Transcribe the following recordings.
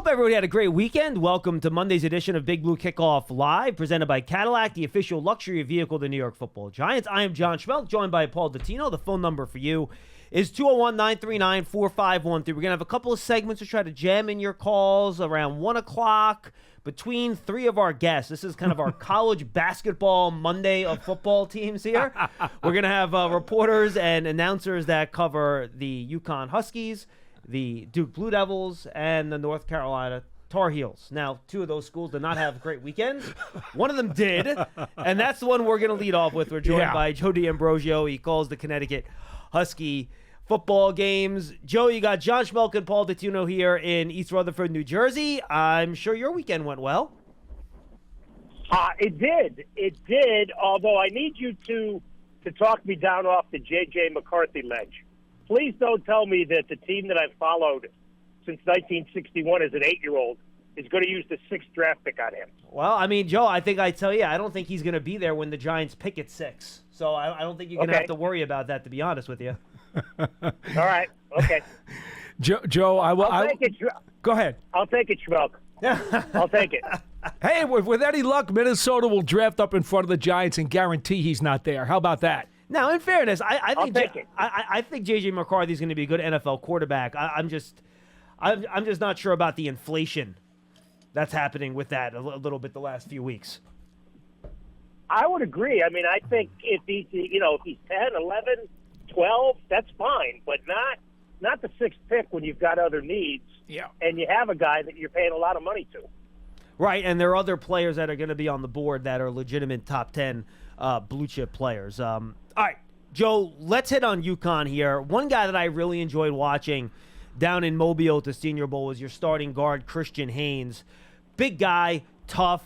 Hope everybody had a great weekend. Welcome to Monday's edition of Big Blue Kickoff Live, presented by Cadillac, the official luxury vehicle of the New York Football Giants. I am John Schmeelk, joined by Paul Dottino. The phone number for you is 201-939-4513. We're going to have a couple of segments to try to jam in your calls around 1 o'clock between three of our guests. This is kind of our college basketball Monday of football teams here. We're going to have reporters and announcers that cover the UConn Huskies, the Duke Blue Devils, and the North Carolina Tar Heels. Now, two of those schools did not have great weekends. One of them did, and that's the one we're going to lead off with. We're joined by Joe D'Ambrosio. He calls the Connecticut Husky football games. Joe, you got John Schmeelk and Paul Dottino here in East Rutherford, New Jersey. I'm sure your weekend went well. It did. It did, although I need you to talk me down off the J.J. McCarthy ledge. Please don't tell me that the team that I've followed since 1961 as an 8-year-old is going to use the 6th draft pick on him. Well, I mean, Joe, I think I tell you, I don't think he's going to be there when the Giants pick at 6. So I don't think you're going to have to worry about that, to be honest with you. All right. Okay. Joe, I'll take it. Go ahead. I'll take it, Schmeelk. I'll take it. Hey, with any luck, Minnesota will draft up in front of the Giants and guarantee he's not there. How about that? Now, in fairness, I think I think J.J. McCarthy is going to be a good NFL quarterback. I'm just not sure about the inflation that's happening with that a little bit the last few weeks. I would agree. I mean, I think if he's 10, 11, 12, that's fine, but not the 6th pick when you've got other needs. Yeah. And you have a guy that you're paying a lot of money to. Right, and there are other players that are going to be on the board that are legitimate top 10 blue chip players. All right, Joe, let's hit on UConn here. One guy that I really enjoyed watching down in Mobile at the Senior Bowl was your starting guard, Christian Haynes. Big guy, tough.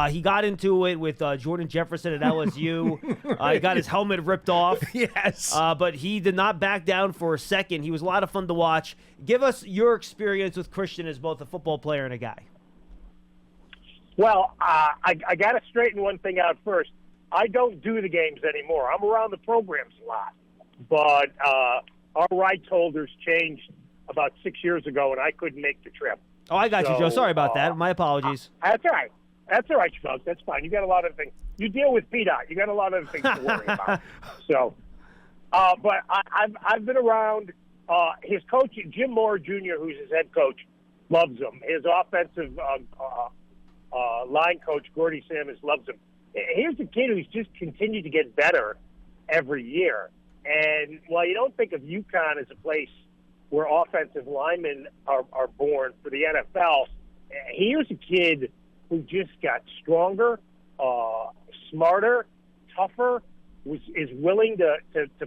He got into it with Jordan Jefferson at LSU. He got his helmet ripped off. Yes. But he did not back down for a second. He was a lot of fun to watch. Give us your experience with Christian as both a football player and a guy. Well, I got to straighten one thing out first. I don't do the games anymore. I'm around the programs a lot. But our rights holders changed about 6 years ago, and I couldn't make the trip. Oh, I got you, Joe. Sorry about that. My apologies. That's all right. That's all right, Schmeelk. That's fine. You got a lot of things. You deal with PDOT. You got a lot of things to worry about. So, but I've been around. His coach, Jim Moore Jr., who's his head coach, loves him. His offensive line coach, Gordy Sammons, loves him. Here's a kid who's just continued to get better every year. And while you don't think of UConn as a place where offensive linemen are born for the NFL, here's a kid who just got stronger, smarter, tougher, is willing to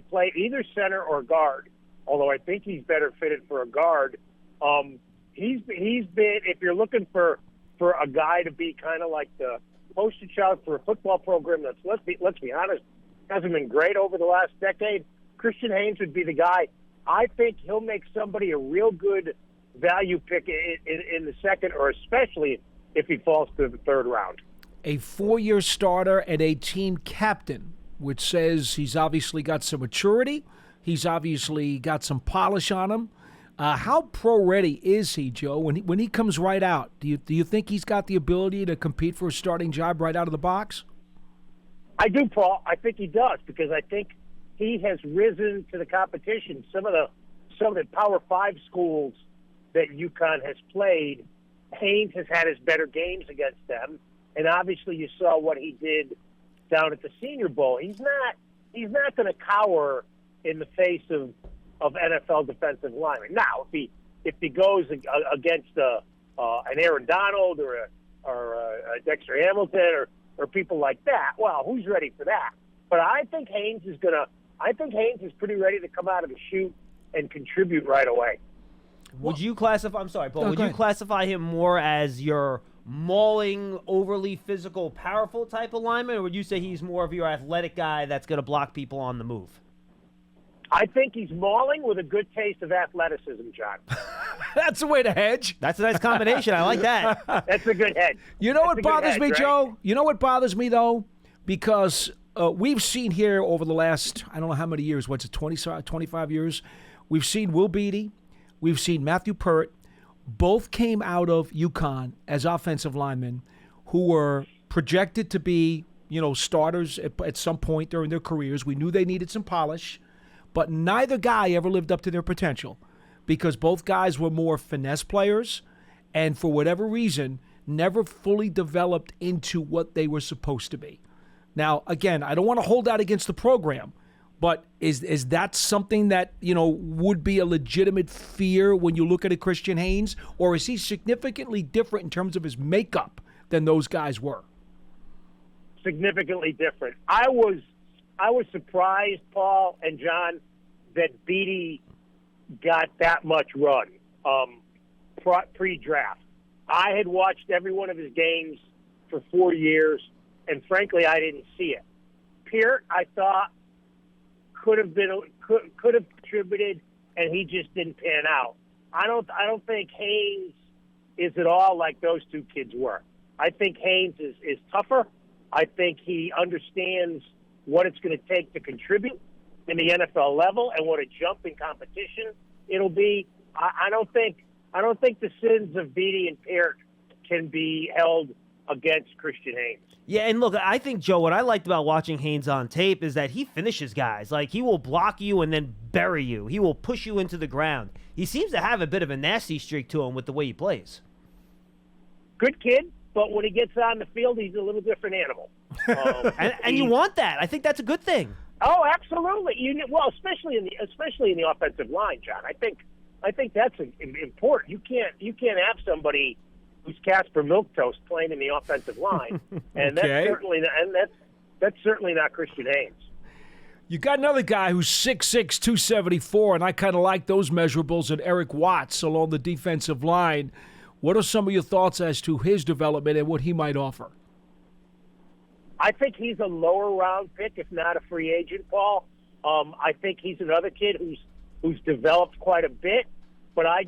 play either center or guard, although I think he's better fitted for a guard. He's been, if you're looking for a guy to be kind of like the poster child for a football program that's, let's be honest, hasn't been great over the last decade, Christian Haynes would be the guy. I think he'll make somebody a real good value pick in the second, or especially if he falls to the 3rd round. A 4-year starter and a team captain, which says he's obviously got some maturity. He's obviously got some polish on him. How pro-ready is he, Joe, when he comes right out? Do you think he's got the ability to compete for a starting job right out of the box? I do, Paul. I think he does, because I think he has risen to the competition. Some of the Power 5 schools that UConn has played, Haynes has had his better games against them, and obviously you saw what he did down at the Senior Bowl. He's not going to cower in the face of NFL defensive linemen. Now, if he goes against an Aaron Donald or a Dexter Hamilton or people like that, well, who's ready for that? But I think Haynes is pretty ready to come out of the chute and contribute right away. Would you classify? I'm sorry, Paul. Would you ahead. classify him more as your mauling, overly physical, powerful type of lineman, or would you say he's more of your athletic guy that's going to block people on the move? I think he's mauling with a good taste of athleticism, John. That's a way to hedge. That's a nice combination. I like that. That's a good hedge. You know what bothers me, right? Joe? You know what bothers me, though? Because we've seen here over the last, I don't know how many years, 25 years, we've seen Will Beatty, we've seen Matthew Pert, both came out of UConn as offensive linemen who were projected to be, starters at some point during their careers. We knew they needed some polish, but neither guy ever lived up to their potential because both guys were more finesse players and for whatever reason never fully developed into what they were supposed to be. Now, again, I don't want to hold that against the program, but is that something that, would be a legitimate fear when you look at a Christian Haynes, or is he significantly different in terms of his makeup than those guys were? Significantly different. I was surprised, Paul and John, that Beatty got that much run pre-draft. I had watched every one of his games for 4 years, and frankly, I didn't see it. Peart, I thought, could have contributed, and he just didn't pan out. I don't think Haynes is at all like those two kids were. I think Haynes is tougher. I think he understands what it's going to take to contribute in the NFL level and what a jump in competition it'll be. I don't think the sins of Beatty and Peart can be held against Christian Haynes. Yeah, and look, I think, Joe, what I liked about watching Haynes on tape is that he finishes guys. Like, he will block you and then bury you. He will push you into the ground. He seems to have a bit of a nasty streak to him with the way he plays. Good kid, but when he gets on the field, he's a little different animal. And you want that. I think that's a good thing. Oh, absolutely. Especially in the offensive line, John. I think that's important. You can't have somebody who's Casper Milquetoast playing in the offensive line, and that's certainly not Christian Haynes. You got another guy who's 6'6", 274, and I kind of like those measurables, and Eric Watts along the defensive line. What are some of your thoughts as to his development and what he might offer? I think he's a lower round pick, if not a free agent, Paul. I think he's another kid who's developed quite a bit, but I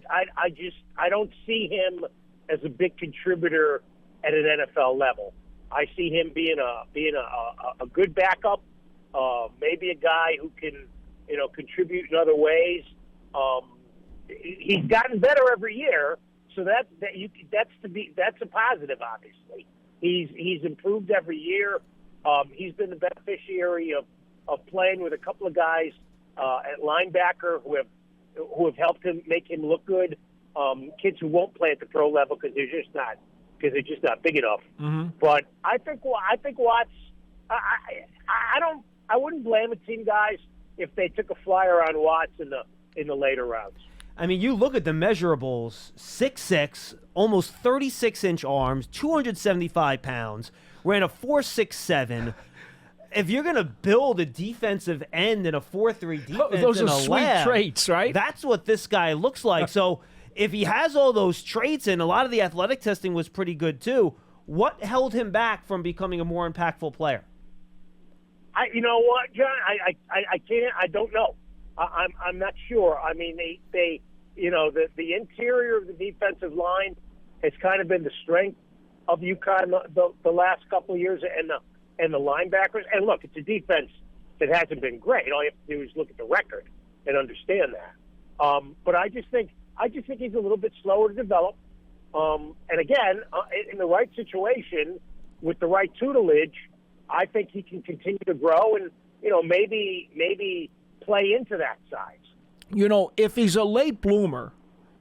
don't see him as a big contributor at an NFL level. I see him being a good backup, maybe a guy who can contribute in other ways. He's gotten better every year, so that's a positive. Obviously, he's improved every year. He's been the beneficiary of playing with a couple of guys at linebacker who have helped him make him look good. Kids who won't play at the pro level because they're just not big enough. Mm-hmm. But I think Watts. I wouldn't blame a team, guys, if they took a flyer on Watts in the later rounds. I mean, you look at the measurables: 6'6", almost 36-inch arms, 275 pounds, ran a 4.67. If you're going to build a defensive end in a 4-3 defense, those are sweet traits, right? That's what this guy looks like. So if he has all those traits, and a lot of the athletic testing was pretty good too, what held him back from becoming a more impactful player? You know what, John? I can't. I don't know. I'm not sure. I mean, they the interior of the defensive line has kind of been the strength of UConn the last couple of years, and the linebackers. And look, it's a defense that hasn't been great. All you have to do is look at the record and understand that. But I just think he's a little bit slower to develop. And again, in the right situation with the right tutelage, I think he can continue to grow and maybe play into that size. If he's a late bloomer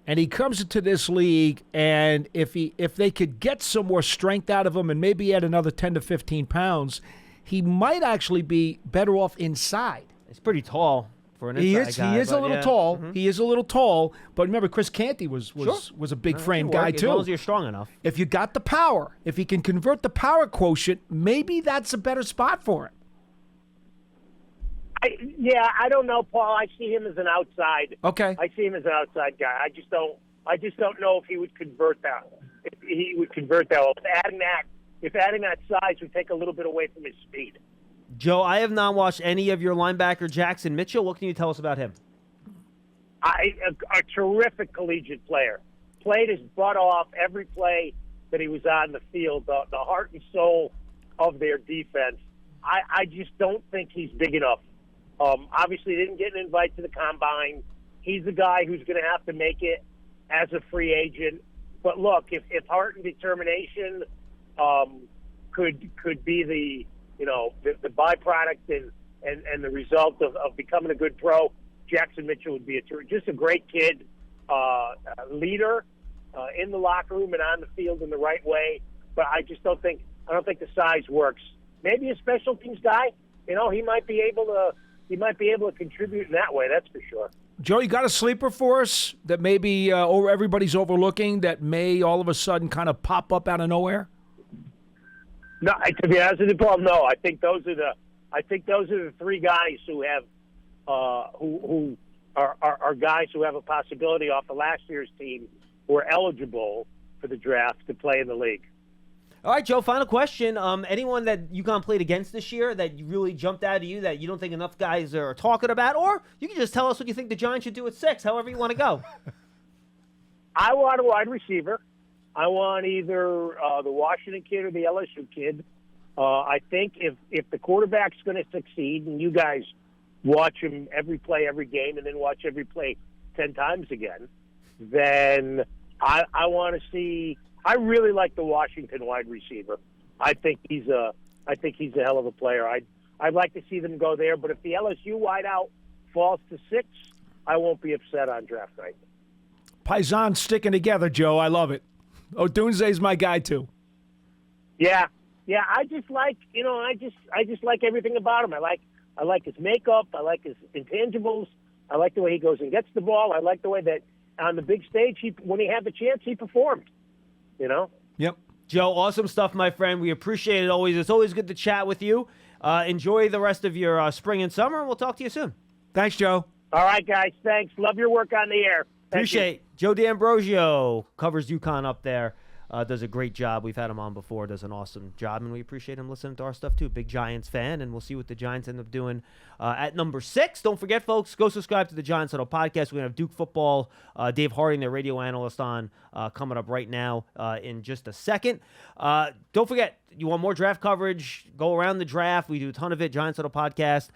and he comes into this league, and if they could get some more strength out of him and maybe add another 10 to 15 pounds, he might actually be better off inside. He's pretty tall for an inside guy. He is a little tall. Mm-hmm. He is a little tall. But remember, Chris Canty was a big frame guy too. As long as you're strong enough. If you got the power, if he can convert the power quotient, maybe that's a better spot for him. I don't know, Paul. I see him as an outside. Okay. I see him as an outside guy. I just don't know if he would convert that. If he would convert that. If adding that size would take a little bit away from his speed. Joe, I have not watched any of your linebacker, Jackson Mitchell. What can you tell us about him? A terrific collegiate player. Played his butt off every play that he was on the field. The heart and soul of their defense. I just don't think he's big enough. Obviously, didn't get an invite to the combine. He's the guy who's going to have to make it as a free agent. But look, if heart and determination could be the byproduct and the result of becoming a good pro, Jackson Mitchell would be just a great kid, leader in the locker room and on the field in the right way. But I don't think the size works. Maybe a special teams guy. He might be able to contribute in that way. That's for sure. Joe, you got a sleeper for us that maybe everybody's overlooking that may all of a sudden kind of pop up out of nowhere? No, to be honest with you, Paul, no. I think those are the three guys who have who are guys who have a possibility off of last year's team who are eligible for the draft to play in the league. All right, Joe, final question. Anyone that UConn played against this year that really jumped out at you that you don't think enough guys are talking about? Or you can just tell us what you think the Giants should do at 6, however you want to go. I want a wide receiver. I want either the Washington kid or the LSU kid. I think if the quarterback's going to succeed, and you guys watch him every play, every game, and then watch every play 10 times again, then I want to see – I really like the Washington wide receiver. I think he's a hell of a player. I'd like to see them go there, but if the LSU wideout falls to 6, I won't be upset on draft night. Paisan sticking together, Joe. I love it. Odunze's my guy too. Yeah. I just like I just like everything about him. I like his makeup. I like his intangibles. I like the way he goes and gets the ball. I like the way that on the big stage, when he had the chance, he performed. Yep. Joe, awesome stuff, my friend. We appreciate it always. It's always good to chat with you. Enjoy the rest of your spring and summer, and we'll talk to you soon. Thanks, Joe. All right, guys. Thanks. Love your work on the air. Appreciate Joe D'Ambrosio covers UConn up there. Does a great job. We've had him on before. Does an awesome job, and we appreciate him listening to our stuff, too. Big Giants fan, and we'll see what the Giants end up doing at number 6. Don't forget, folks, go subscribe to the Giants Huddle podcast. We're going to have Duke football, Dave Harding, their radio analyst, on coming up right now in just a second. Don't forget, you want more draft coverage, go around the draft. We do a ton of it, Giants Huddle podcast.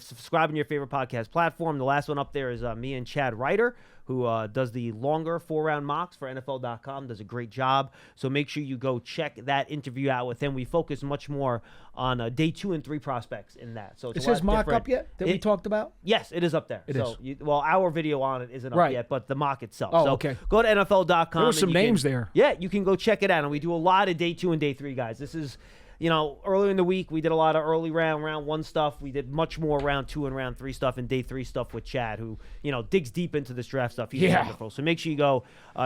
Subscribe in your favorite podcast platform. The last one up there is me and Chad Ryder, who does the longer 4-round mocks for NFL.com, does a great job. So make sure you go check that interview out with him. We focus much more on day 2 and 3 prospects in that. So is his mock up yet that we talked about? Yes, it is up there. It is. Our video on it isn't up yet, but the mock itself. Oh, okay. Go to NFL.com. There were some names there. Yeah, you can go check it out. And we do a lot of day 2 and day 3, guys. This is... earlier in the week, we did a lot of early round 1 stuff. We did much more round 2 and round 3 stuff and day 3 stuff with Chad, who, digs deep into this draft stuff. He's wonderful. So make sure you go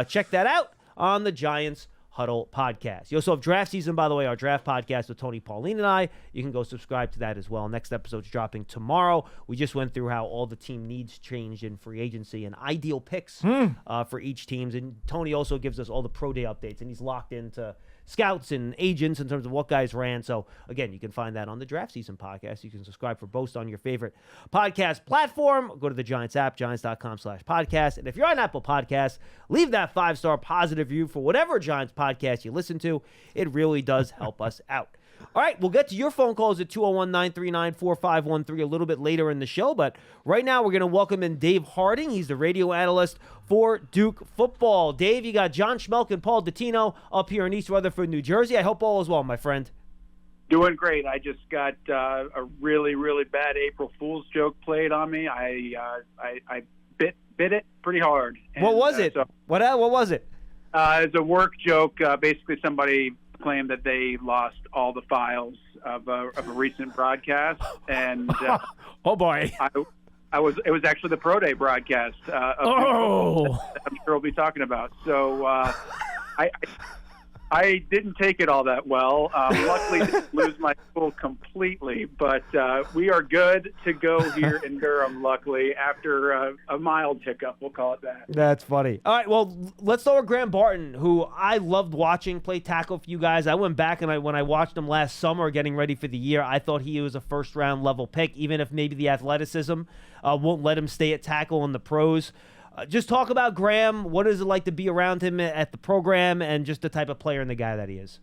check that out on the Giants Huddle podcast. You also have draft season, by the way, our draft podcast with Tony, Pauline, and I. You can go subscribe to that as well. Next episode's dropping tomorrow. We just went through how all the team needs changed in free agency and ideal picks for each team. And Tony also gives us all the pro day updates, and he's locked into scouts and agents in terms of what guys ran. So, again, you can find that on the Draft Season podcast. You can subscribe for both on your favorite podcast platform. Go to the Giants app, giants.com/podcast. And if you're on Apple Podcasts, leave that 5-star positive review for whatever Giants podcast you listen to. It really does help us out. All right, we'll get to your phone calls at 201-939-4513 a little bit later in the show, but right now we're going to welcome in Dave Harding. He's the radio analyst for Duke football. Dave, you got John Schmeelk and Paul Dottino up here in East Rutherford, New Jersey. I hope all is well, my friend. Doing great. I just got a really, really bad April Fool's joke played on me. I bit it pretty hard. And, what was it? What was it? It's a work joke. Basically, somebody claimed that they lost all the files of a recent broadcast, and oh boy, it was actually the Pro Day broadcast. I'm sure we'll be talking about. So I didn't take it all that well. Luckily, didn't lose my cool completely, but we are good to go here in Durham, luckily, after a mild hiccup, we'll call it that. That's funny. All right, well, let's start with Graham Barton, who I loved watching play tackle for you guys. I went back, and when I watched him last summer getting ready for the year, I thought he was a first-round level pick, even if maybe the athleticism won't let him stay at tackle in the pros. Just talk about Graham. What is it like to be around him at the program and just the type of player and the guy that he is?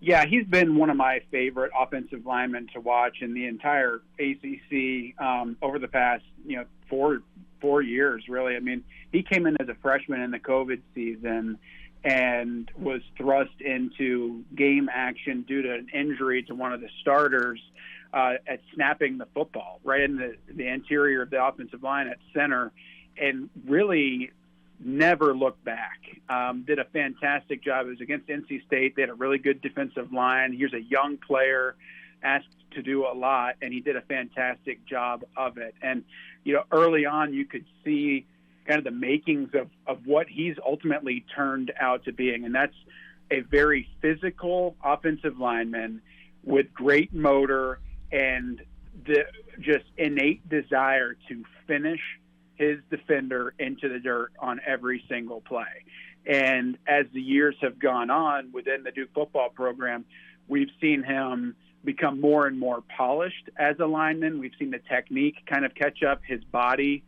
Yeah, he's been one of my favorite offensive linemen to watch in the entire ACC over the past 4 4 years, really. I mean, he came in as a freshman in the COVID season and was thrust into game action due to an injury to one of the starters at snapping the football right in the interior of the offensive line at center, and really never looked back. Did a fantastic job. It was against NC State. They had a really good defensive line. Here's a young player asked to do a lot, and he did a fantastic job of it. And, early on you could see kind of the makings of what he's ultimately turned out to being. And that's a very physical offensive lineman with great motor and the just innate desire to finish his defender into the dirt on every single play. And as the years have gone on within the Duke football program, we've seen him become more and more polished as a lineman. We've seen the technique kind of catch up. His body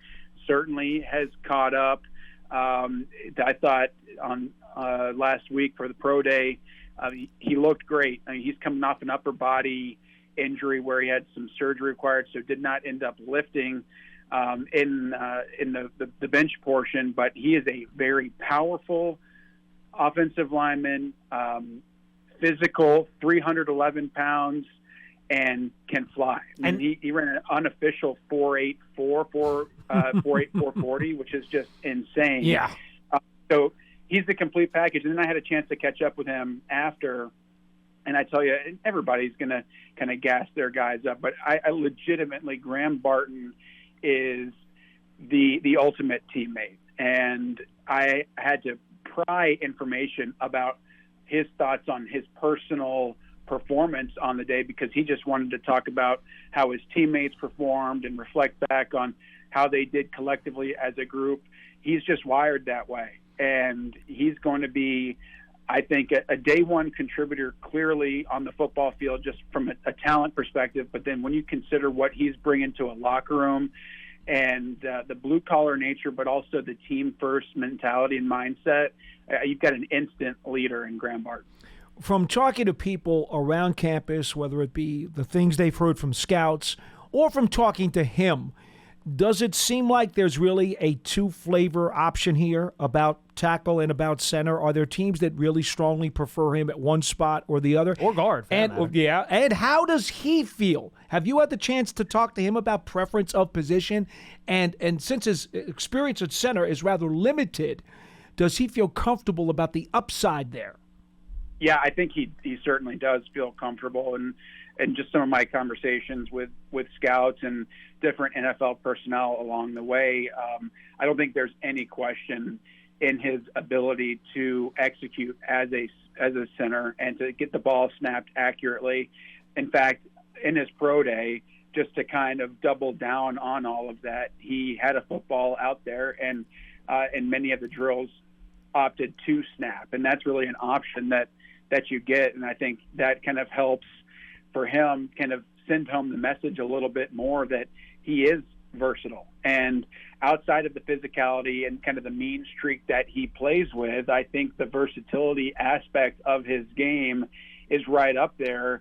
certainly has caught up. I thought on last week for the pro day, he looked great. I mean, he's coming off an upper body injury where he had some surgery required, so did not end up lifting in the bench portion. But he is a very powerful offensive lineman, physical, 311 pounds, and can fly. I mean, he ran an unofficial 4.40, which is just insane. Yeah. So he's the complete package. And then I had a chance to catch up with him after, and I tell you, everybody's going to kind of gas their guys up, but I legitimately, Graham Barton is the ultimate teammate. And I had to pry information about his thoughts on his personal performance on the day, because he just wanted to talk about how his teammates performed and reflect back on how they did collectively as a group. He's just wired that way. And he's going to be, I think, a day one contributor clearly on the football field, just from a talent perspective. But then when you consider what he's bringing to a locker room and the blue collar nature, but also the team first mentality and mindset, you've got an instant leader in Graham Barton. From talking to people around campus, whether it be the things they've heard from scouts or from talking to him, does it seem like there's really a two-flavor option here about tackle and about center? Are there teams that really strongly prefer him at one spot or the other? Or guard. And how does he feel? Have you had the chance to talk to him about preference of position? And since his experience at center is rather limited, does he feel comfortable about the upside there? Yeah, I think he certainly does feel comfortable. And just some of my conversations with scouts and different NFL personnel along the way, I don't think there's any question in his ability to execute as a center and to get the ball snapped accurately. In fact, in his pro day, just to kind of double down on all of that, he had a football out there, and in many of the drills opted to snap. And that's really an option that you get. And I think that kind of helps for him kind of send home the message a little bit more that he is versatile. And outside of the physicality and kind of the mean streak that he plays with, I think the versatility aspect of his game is right up there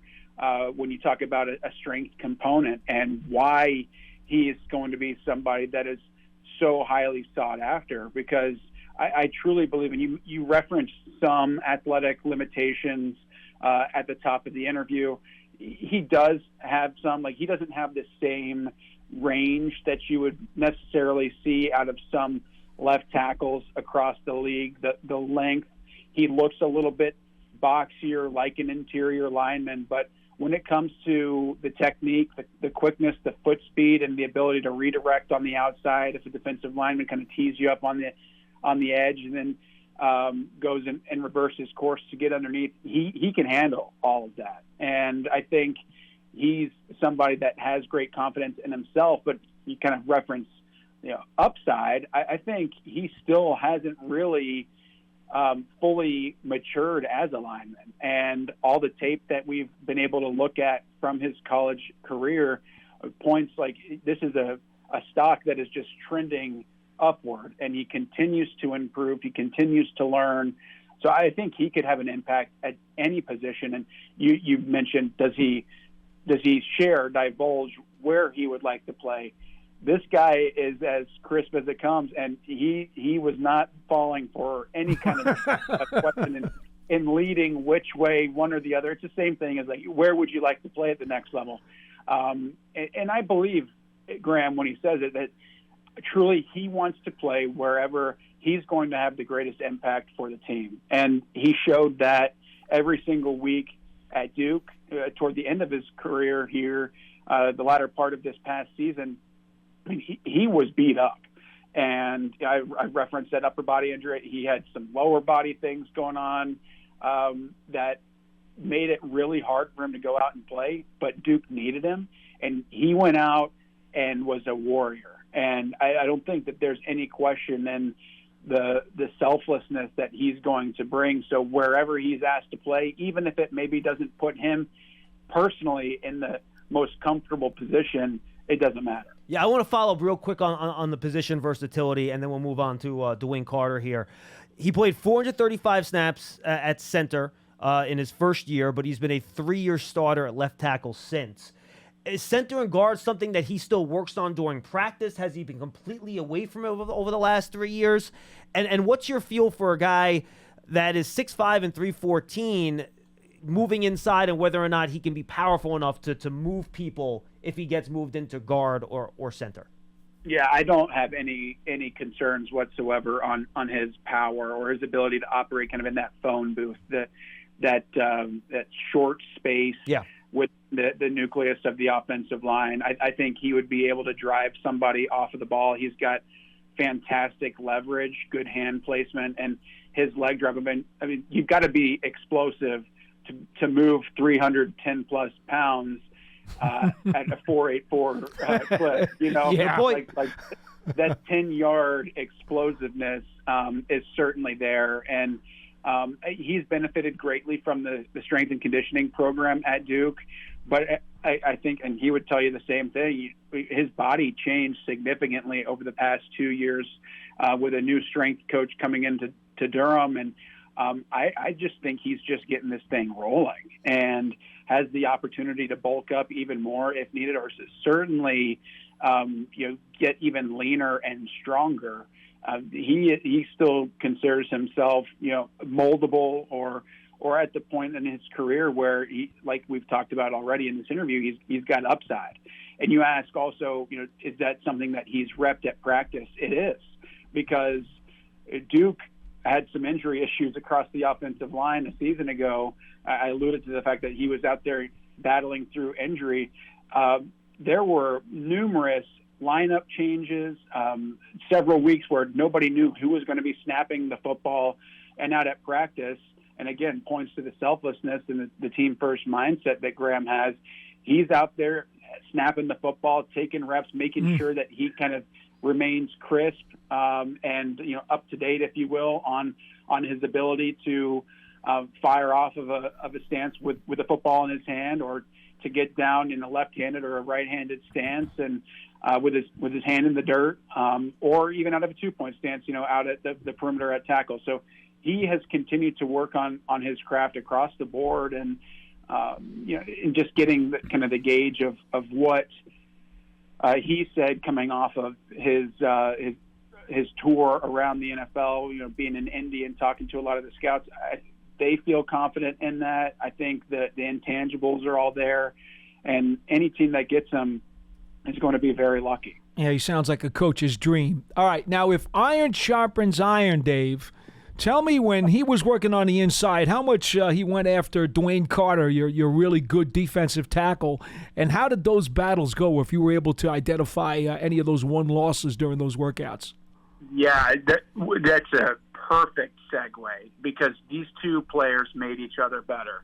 when you talk about a strength component, and why he is going to be somebody that is so highly sought after. Because I truly believe, and you referenced some athletic limitations at the top of the interview. He does have some, like, he doesn't have the same range that you would necessarily see out of some left tackles across the league. The length, he looks a little bit boxier, like an interior lineman, but when it comes to the technique, the quickness, the foot speed, and the ability to redirect on the outside, if a defensive lineman kind of tees you up on the edge and then goes and reverses course to get underneath, he can handle all of that. And I think he's somebody that has great confidence in himself. But you kind of reference, upside. I think he still hasn't really fully matured as a lineman. And all the tape that we've been able to look at from his college career points like this is a stock that is just trending upward, and he continues to improve. He continues to learn. So I think he could have an impact at any position. And you mentioned, does he divulge where he would like to play? this guy is as crisp as it comes, and he was not falling for any kind of question in leading which way, one or the other. It's the same thing as, like, where would you like to play at the next level? And I believe Graham when he says it, that truly he wants to play wherever he's going to have the greatest impact for the team. And he showed that every single week at Duke, toward the end of his career here, the latter part of this past season. I mean, he was beat up. And I referenced that upper body injury. He had some lower body things going on that made it really hard for him to go out and play, but Duke needed him. And he went out and was a warrior. And I don't think that there's any question in the selflessness that he's going to bring. So wherever he's asked to play, even if it maybe doesn't put him personally in the most comfortable position, it doesn't matter. Yeah, I want to follow up real quick on the position versatility, and then we'll move on to Dwayne Carter here. He played 435 snaps at center in his first year, but he's been a 3-year starter at left tackle since. Is center and guard something that he still works on during practice? Has he been completely away from it over the last 3 years? And what's your feel for a guy that is 6'5" and 314 moving inside, and whether or not he can be powerful enough to move people if he gets moved into guard or center? Yeah, I don't have any concerns whatsoever on his power or his ability to operate kind of in that phone booth, that short space. Yeah. With the nucleus of the offensive line. I think he would be able to drive somebody off of the ball. He's got fantastic leverage, good hand placement, and his leg drive. I mean, you've got to be explosive to move 310 plus pounds at a 4.84 clip. You know, yeah. like that 10-yard explosive-ness is certainly there, and he's benefited greatly from the strength and conditioning program at Duke. But I think, and he would tell you the same thing, his body changed significantly over the past 2 years with a new strength coach coming into Durham. And I just think he's just getting this thing rolling and has the opportunity to bulk up even more if needed, or certainly get even leaner and stronger. He still considers himself, moldable or at the point in his career where he, like we've talked about already in this interview, he's got upside. And you ask also, is that something that he's repped at practice? It is, because Duke had some injury issues across the offensive line a season ago. I alluded to the fact that he was out there battling through injury. There were numerous lineup changes, several weeks where nobody knew who was going to be snapping the football and out at practice. And again, points to the selflessness and the team first mindset that Graham has. He's out there snapping the football, taking reps, making sure that he kind of remains crisp and up to date, if you will, on his ability to fire off of a stance with a football in his hand, or to get down in a left-handed or a right-handed stance and with his hand in the dirt, or even out of a 2-point stance, out at the perimeter at tackle. So he has continued to work on his craft across the board, and and just getting the gauge of what he said coming off of his tour around the NFL, being in Indy and talking to a lot of the scouts. They feel confident in that. I think that the intangibles are all there, and any team that gets him is going to be very lucky. Yeah, he sounds like a coach's dream. All right, now if iron sharpens iron, Dave, tell me, when he was working on the inside, how much he went after Dwayne Carter, your really good defensive tackle, and how did those battles go, if you were able to identify any of those won losses during those workouts? Yeah, that's a perfect segue, because these two players made each other better.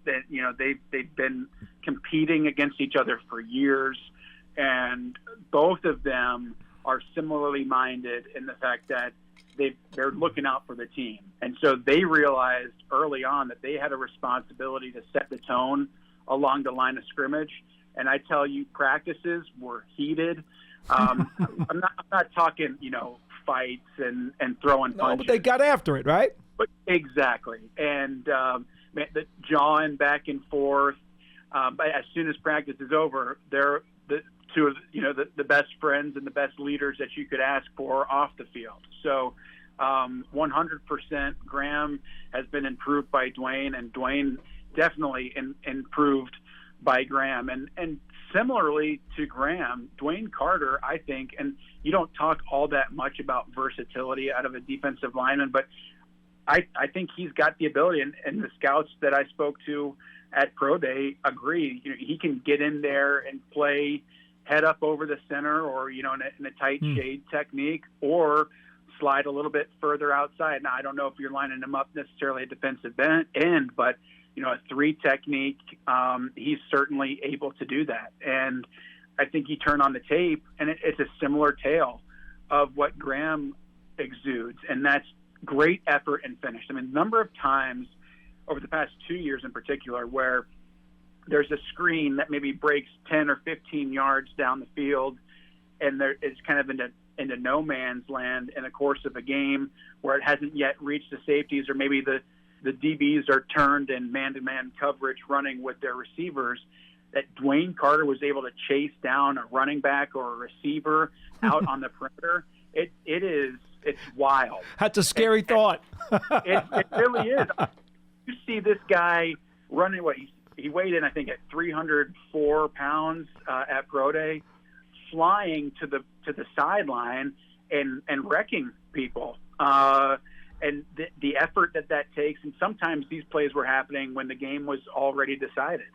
They've been competing against each other for years, and both of them are similarly minded in the fact that they're looking out for the team. And so they realized early on that they had a responsibility to set the tone along the line of scrimmage. And I tell you, practices were heated. I'm not talking, fights and throwing punches. No, but they got after it, right? But exactly. And the jawing back and forth. But as soon as practice is over, the two of the best friends and the best leaders that you could ask for off the field. So 100% Graham has been improved by Dwayne, and Dwayne definitely improved by Graham. And similarly to Graham, Dwayne Carter, I think, and you don't talk all that much about versatility out of a defensive lineman, but I think he's got the ability, and the scouts that I spoke to at Pro Day agree. He can get in there and play head up over the center, or in a tight shade technique, or slide a little bit further outside. Now, I don't know if you're lining him up necessarily at defensive end, but a 3 technique, he's certainly able to do that. And I think you turn on the tape, and it's a similar tale of what Graham exudes, and that's great effort and finish. I mean, number of times over the past 2 years in particular where there's a screen that maybe breaks 10 or 15 yards down the field, and it's kind of into no man's land in the course of a game where it hasn't yet reached the safeties, or maybe the DBs are turned in man-to-man coverage running with their receivers, that Dwayne Carter was able to chase down a running back or a receiver out on the perimeter. It's wild. That's a scary thought. It really is. You see this guy running, he weighed in, I think, at 304 pounds at Pro Day, flying to the sideline and wrecking people. And the effort that takes, and sometimes these plays were happening when the game was already decided,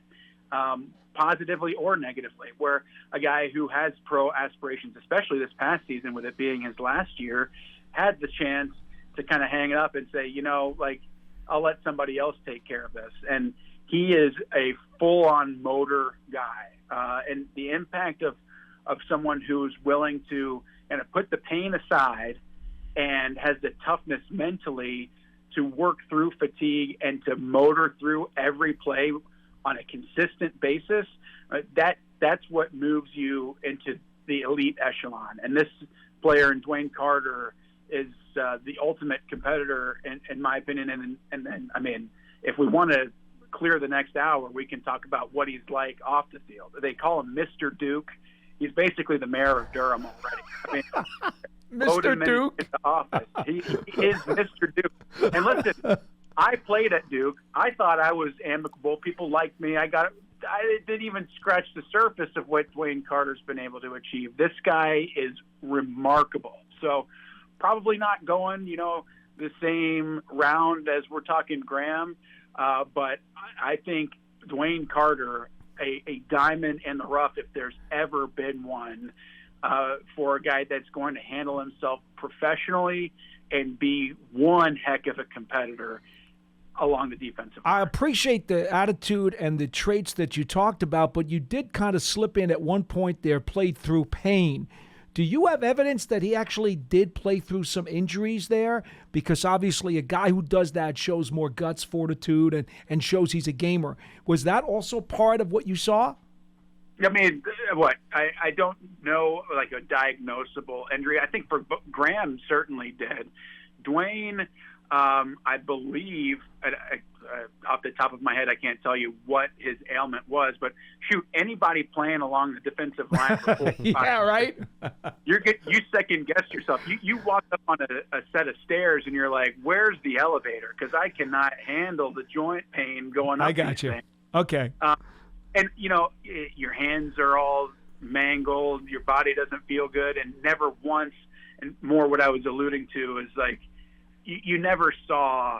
positively or negatively, where a guy who has pro aspirations, especially this past season with it being his last year, had the chance to kind of hang it up and say, I'll let somebody else take care of this. And he is a full-on motor guy. And the impact of someone who's willing to kind of put the pain aside and has the toughness mentally to work through fatigue and to motor through every play on a consistent basis, that's what moves you into the elite echelon. And this player in Dwayne Carter is the ultimate competitor, in my opinion. And then, I mean, if we want to clear the next hour, we can talk about what he's like off the field. They call him Mr. Duke. He's basically the mayor of Durham already. I mean, Mr. Duke. in the office. He is Mr. Duke. And listen, I played at Duke. I thought I was amicable. People liked me. I didn't even scratch the surface of what Dwayne Carter's been able to achieve. This guy is remarkable. So probably not going, the same round as we're talking Graham, but I think Dwayne Carter, a diamond in the rough, if there's ever been one, for a guy that's going to handle himself professionally and be one heck of a competitor along the defensive line. I appreciate the attitude and the traits that you talked about, but you did kind of slip in at one point there, played through pain. Do you have evidence that he actually did play through some injuries there? Because obviously a guy who does that shows more guts, fortitude, and shows he's a gamer. Was that also part of what you saw? I mean, I don't know, like a diagnosable injury. I think for Graham certainly did. Dwayne, I believe, off the top of my head, I can't tell you what his ailment was, but shoot, anybody playing along the defensive line for 4 yeah, right? You second guess yourself. You walk up on a set of stairs and you're like, where's the elevator? Because I cannot handle the joint pain going up. I got you. Things. Okay. And, your hands are all mangled. Your body doesn't feel good. And never once, and more what I was alluding to is like, you never saw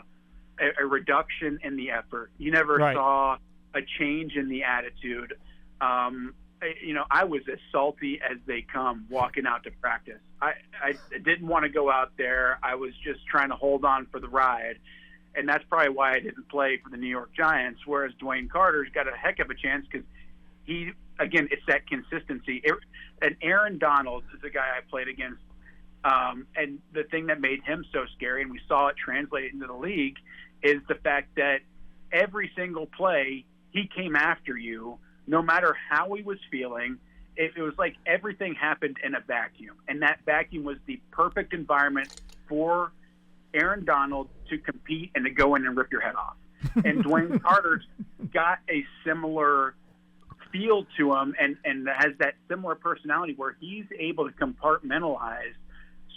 a reduction in the effort. You never saw a change in the attitude. I was as salty as they come walking out to practice. I didn't want to go out there. I was just trying to hold on for the ride. And that's probably why I didn't play for the New York Giants, whereas Dwayne Carter's got a heck of a chance because it's that consistency. And Aaron Donald is the guy I played against. And the thing that made him so scary, and we saw it translate into the league, is the fact that every single play he came after you, no matter how he was feeling. It was like everything happened in a vacuum, and that vacuum was the perfect environment for Aaron Donald to compete and to go in and rip your head off. And Dwayne Carter's got a similar feel to him and has that similar personality where he's able to compartmentalize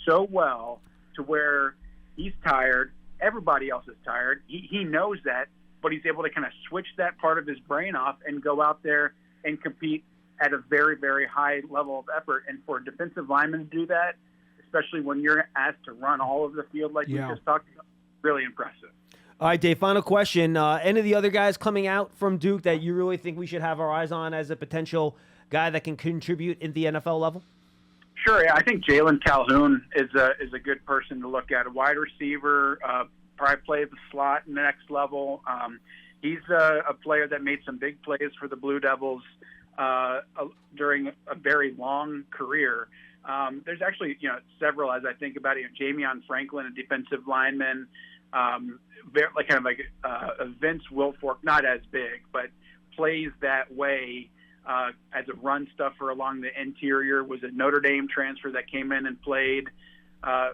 so well to where he's tired, everybody else is tired. He knows that, but he's able to kind of switch that part of his brain off and go out there and compete at a very, very high level of effort. And for a defensive lineman to do that, especially when you're asked to run all of the field like we just talked about, really impressive. All right, Dave, final question. Any of the other guys coming out from Duke that you really think we should have our eyes on as a potential guy that can contribute at the NFL level? Sure, yeah. I think Jalen Calhoun is a good person to look at. A wide receiver, probably play the slot in the next level. He's a player that made some big plays for the Blue Devils during a very long career. There's actually, several as I think about it. Jamion Franklin, a defensive lineman, a Vince Wilfork, not as big, but plays that way as a run stuffer along the interior. Was a Notre Dame transfer that came in and played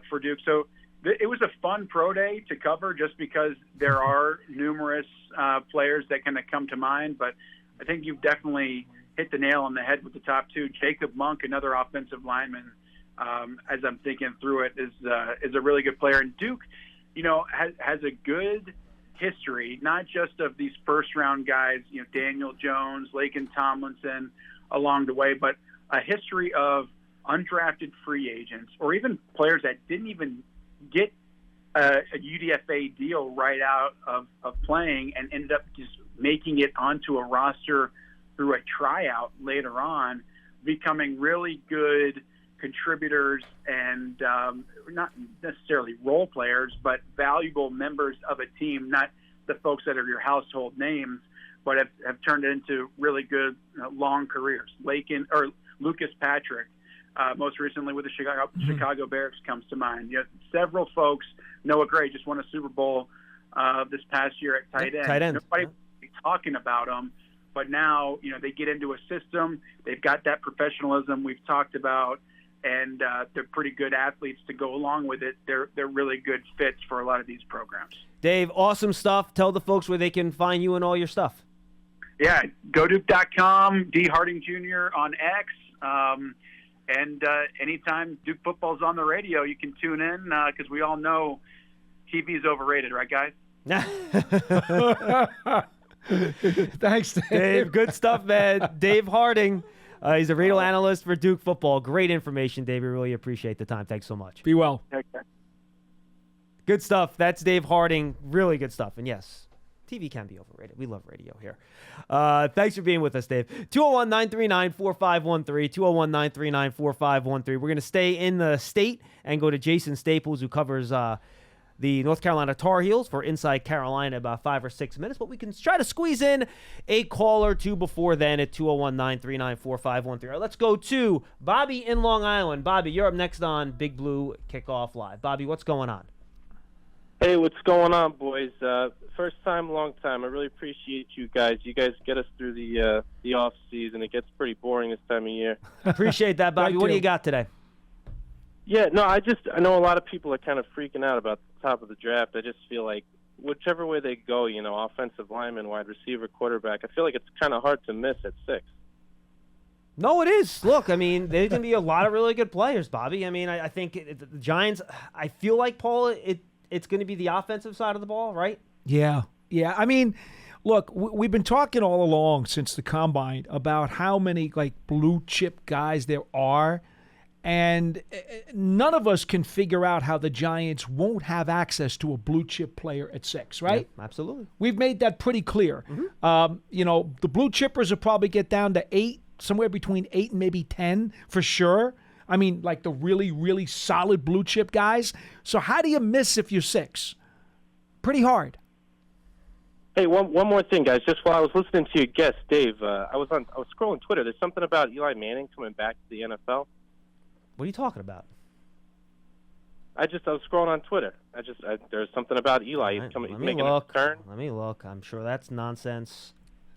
for Duke. So it was a fun pro day to cover just because there are numerous players that kind of come to mind. But I think you've definitely hit the nail on the head with the top two. Jacob Monk, another offensive lineman, as I'm thinking through it, is a really good player. And Duke, has a good history, not just of these first-round guys, Daniel Jones, Laken Tomlinson along the way, but a history of undrafted free agents or even players that didn't even get a UDFA deal right out of playing and ended up just making it onto a roster through a tryout later on, becoming really good contributors and not necessarily role players, but valuable members of a team, not the folks that are your household names, but have turned it into really good long careers. Lucas Patrick, most recently with the Chicago Bears, comes to mind. Several folks. Noah Gray just won a Super Bowl this past year at tight end. Nobody talking about them, but now they get into a system. They've got that professionalism we've talked about, and they're pretty good athletes to go along with it. They're really good fits for a lot of these programs. Dave, awesome stuff. Tell the folks where they can find you and all your stuff. Yeah, GoDuke.com, D. Harding Jr. on X. And anytime Duke football's on the radio, you can tune in because we all know TV is overrated, right, guys? Thanks, Dave. Good stuff, man. Dave Harding. He's a radio analyst for Duke football. Great information, Dave. We really appreciate the time. Thanks so much. Be well. Okay. Good stuff. That's Dave Harding. Really good stuff. And yes, TV can be overrated. We love radio here. Thanks for being with us, Dave. 201-939-4513. 201-939-4513. We're going to stay in the state and go to Jason Staples, who covers the North Carolina Tar Heels for Inside Carolina, about 5 or 6 minutes. But we can try to squeeze in a call or two before then at 201-939-4513. Right, let's go to Bobby in Long Island. Bobby, you're up next on Big Blue Kickoff Live. Bobby, what's going on? Hey, what's going on, boys? First time, long time. I really appreciate you guys. You guys get us through the off season. It gets pretty boring this time of year. Appreciate that, Bobby. What do you got today? Yeah, no, I know a lot of people are kind of freaking out about the top of the draft. I just feel like whichever way they go, offensive lineman, wide receiver, quarterback, I feel like it's kind of hard to miss at 6. No, it is. Look, there's going to be a lot of really good players, Bobby. I think the Giants, I feel like, Paul, it's going to be the offensive side of the ball, right? Yeah. Look, we've been talking all along since the Combine about how many blue chip guys there are, and none of us can figure out how the Giants won't have access to a blue chip player at 6, right? Yeah, absolutely. We've made that pretty clear. Mm-hmm. The blue chippers will probably get down to 8, somewhere between 8 and maybe 10 for sure. The really, really solid blue chip guys. So how do you miss if you're 6? Pretty hard. Hey, one more thing, guys. Just while I was listening to your guest, Dave, I was scrolling Twitter. There's something about Eli Manning coming back to the NFL. What are you talking about? I was scrolling on Twitter. There's something about Eli. He's making a turn. Let me look. I'm sure that's nonsense.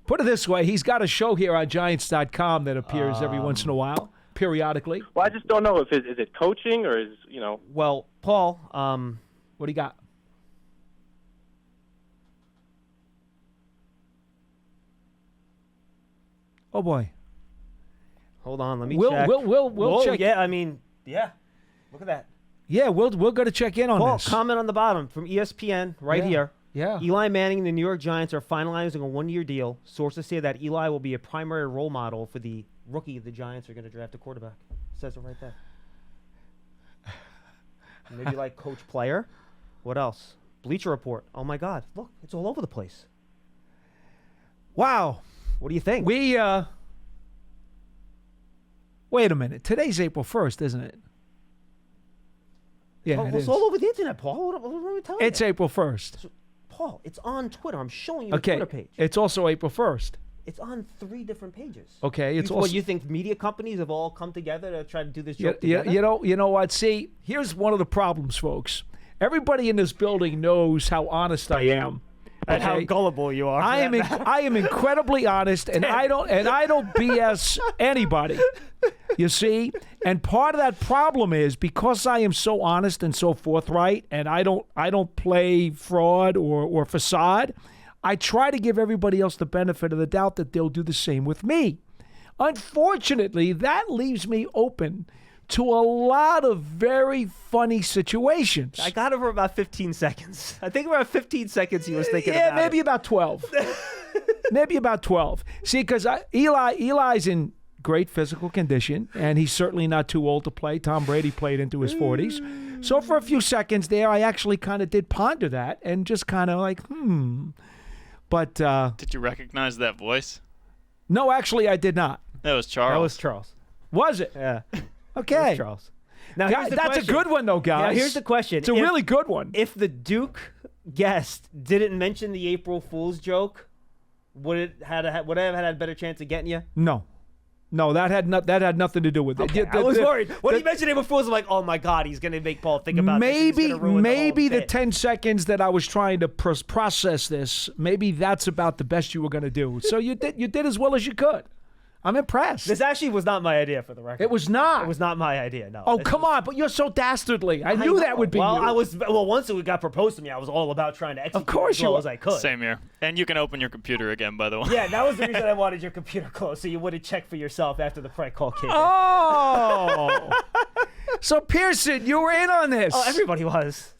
Put it this way: he's got a show here on Giants.com that appears every once in a while, periodically. Well, I just don't know if is it coaching or is Well, Paul, what do you got? Oh boy. Hold on, let me We'll check. we'll check. Yeah, I mean, yeah. Look at that. Yeah, we'll go to check in on Paul, this. comment on the bottom from ESPN right Yeah. here. Yeah. Eli Manning and the New York Giants are finalizing a one-year deal. Sources say that Eli will be a primary role model for the rookie the Giants are going to draft a quarterback. It says it right there. Maybe like coach player. What else? Bleacher Report. Oh my God! Look, it's all over the place. Wow. What do you think? We wait a minute. Today's April 1st, isn't it? Yeah, it it's is. all over the internet, Paul. What am I telling It's you? April 1st. Paul, it's on Twitter. I'm showing you the Okay. Twitter page. It's also April 1st. It's on 3 different pages. Okay. It's What, also you think media companies have all come together to try to do this Yeah, joke together? you know what? See, here's one of the problems, folks. Everybody in this building knows how honest I am. And how Okay? gullible you are. I am incredibly honest, and I don't BS anybody. You see, and part of that problem is because I am so honest and so forthright, and I don't play fraud or facade. I try to give everybody else the benefit of the doubt that they'll do the same with me. Unfortunately, that leaves me open to a lot of very funny situations. I got over about 15 seconds. I think about 15 seconds he was thinking Yeah, about maybe it. about 12. Maybe about 12. See, because Eli's in great physical condition, and he's certainly not too old to play. Tom Brady played into his 40s. So for a few seconds there, I actually kind of did ponder that and just kind of like, But Did you recognize that voice? no, actually, I did not. That was Charles. That was Charles. Was it? Yeah. Okay. That was Charles. Now, here's the That's question. a good one, though, guys. Now, here's the question. It's a really good one. If the Duke guest didn't mention the April Fool's joke, would it have had a better chance of getting you? No, that had nothing to do with it. Okay, I was worried. When he mentioned April Fool's, I'm like, oh my God, he's going to make Paul think about this. He's gonna ruin Maybe the the bit. 10 seconds that I was trying to process this, maybe that's about the best you were going to do. So you did as well as you could. I'm impressed. This actually was not my idea, for the record. It was not. It was not my idea, no. Oh, This come on, but you're so dastardly. I knew that know. would be well, you. once it got proposed to me, I was all about trying to execute Of course as well you as I could. Same here. And you can open your computer again, by the way. Yeah, that was the reason I wanted your computer closed, so you wouldn't check for yourself after the prank call came in. Oh. So, Pearson, you were in on this. Oh, everybody was.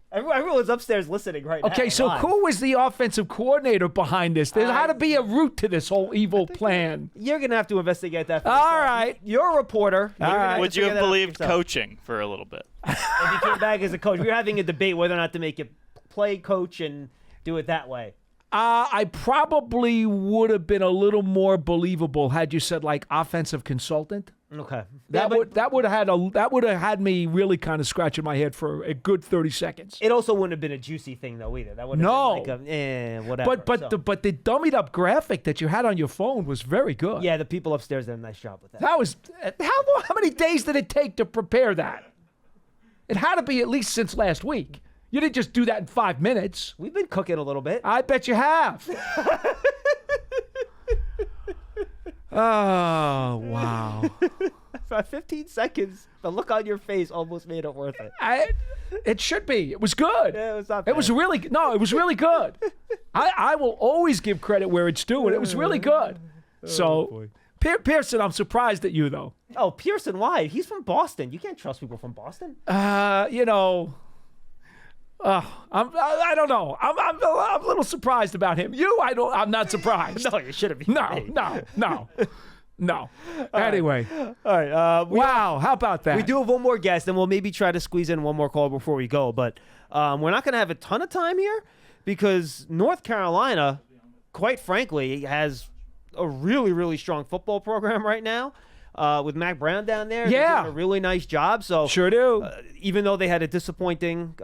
Everyone's upstairs listening right now. Okay, so live. who was the offensive coordinator behind this? There had to be a root to this whole evil plan. You're going to have to investigate that for All yourself. right. You're a reporter. You're gonna have to Would you figure have that out for believed yourself. coaching for a little bit? If you came back as a coach, we were having a debate whether or not to make you play coach and do it that way. I probably would have been a little more believable had you said like offensive consultant. Okay. That would have had me really kind of scratching my head for a good 30 seconds. It also wouldn't have been a juicy thing though either. That would have No. been like whatever. But the dummied up graphic that you had on your phone was very good. yeah, the people upstairs did a nice job with that. That was how many days did it take to prepare that? It had to be at least since last week. You didn't just do that in 5 minutes. We've been cooking a little bit. I bet you have. Oh, wow. For 15 seconds, the look on your face almost made it worth it. It should be. It was good. Yeah, it was not It was bad. it was really good. I will always give credit where it's due, and it was really good. So, Pearson, I'm surprised at you, though. Oh, Pearson, why? He's from Boston. You can't trust people from Boston. I don't know. I'm a little surprised about him. I'm not surprised. No, you should have been. No. Anyway. All right. Wow. How about that? We do have one more guest, and we'll maybe try to squeeze in one more call before we go. But we're not going to have a ton of time here because North Carolina, quite frankly, has a really, really strong football program right now. With Mac Brown down there. They're Yeah. doing a really nice job. So Sure do. even though they had a disappointing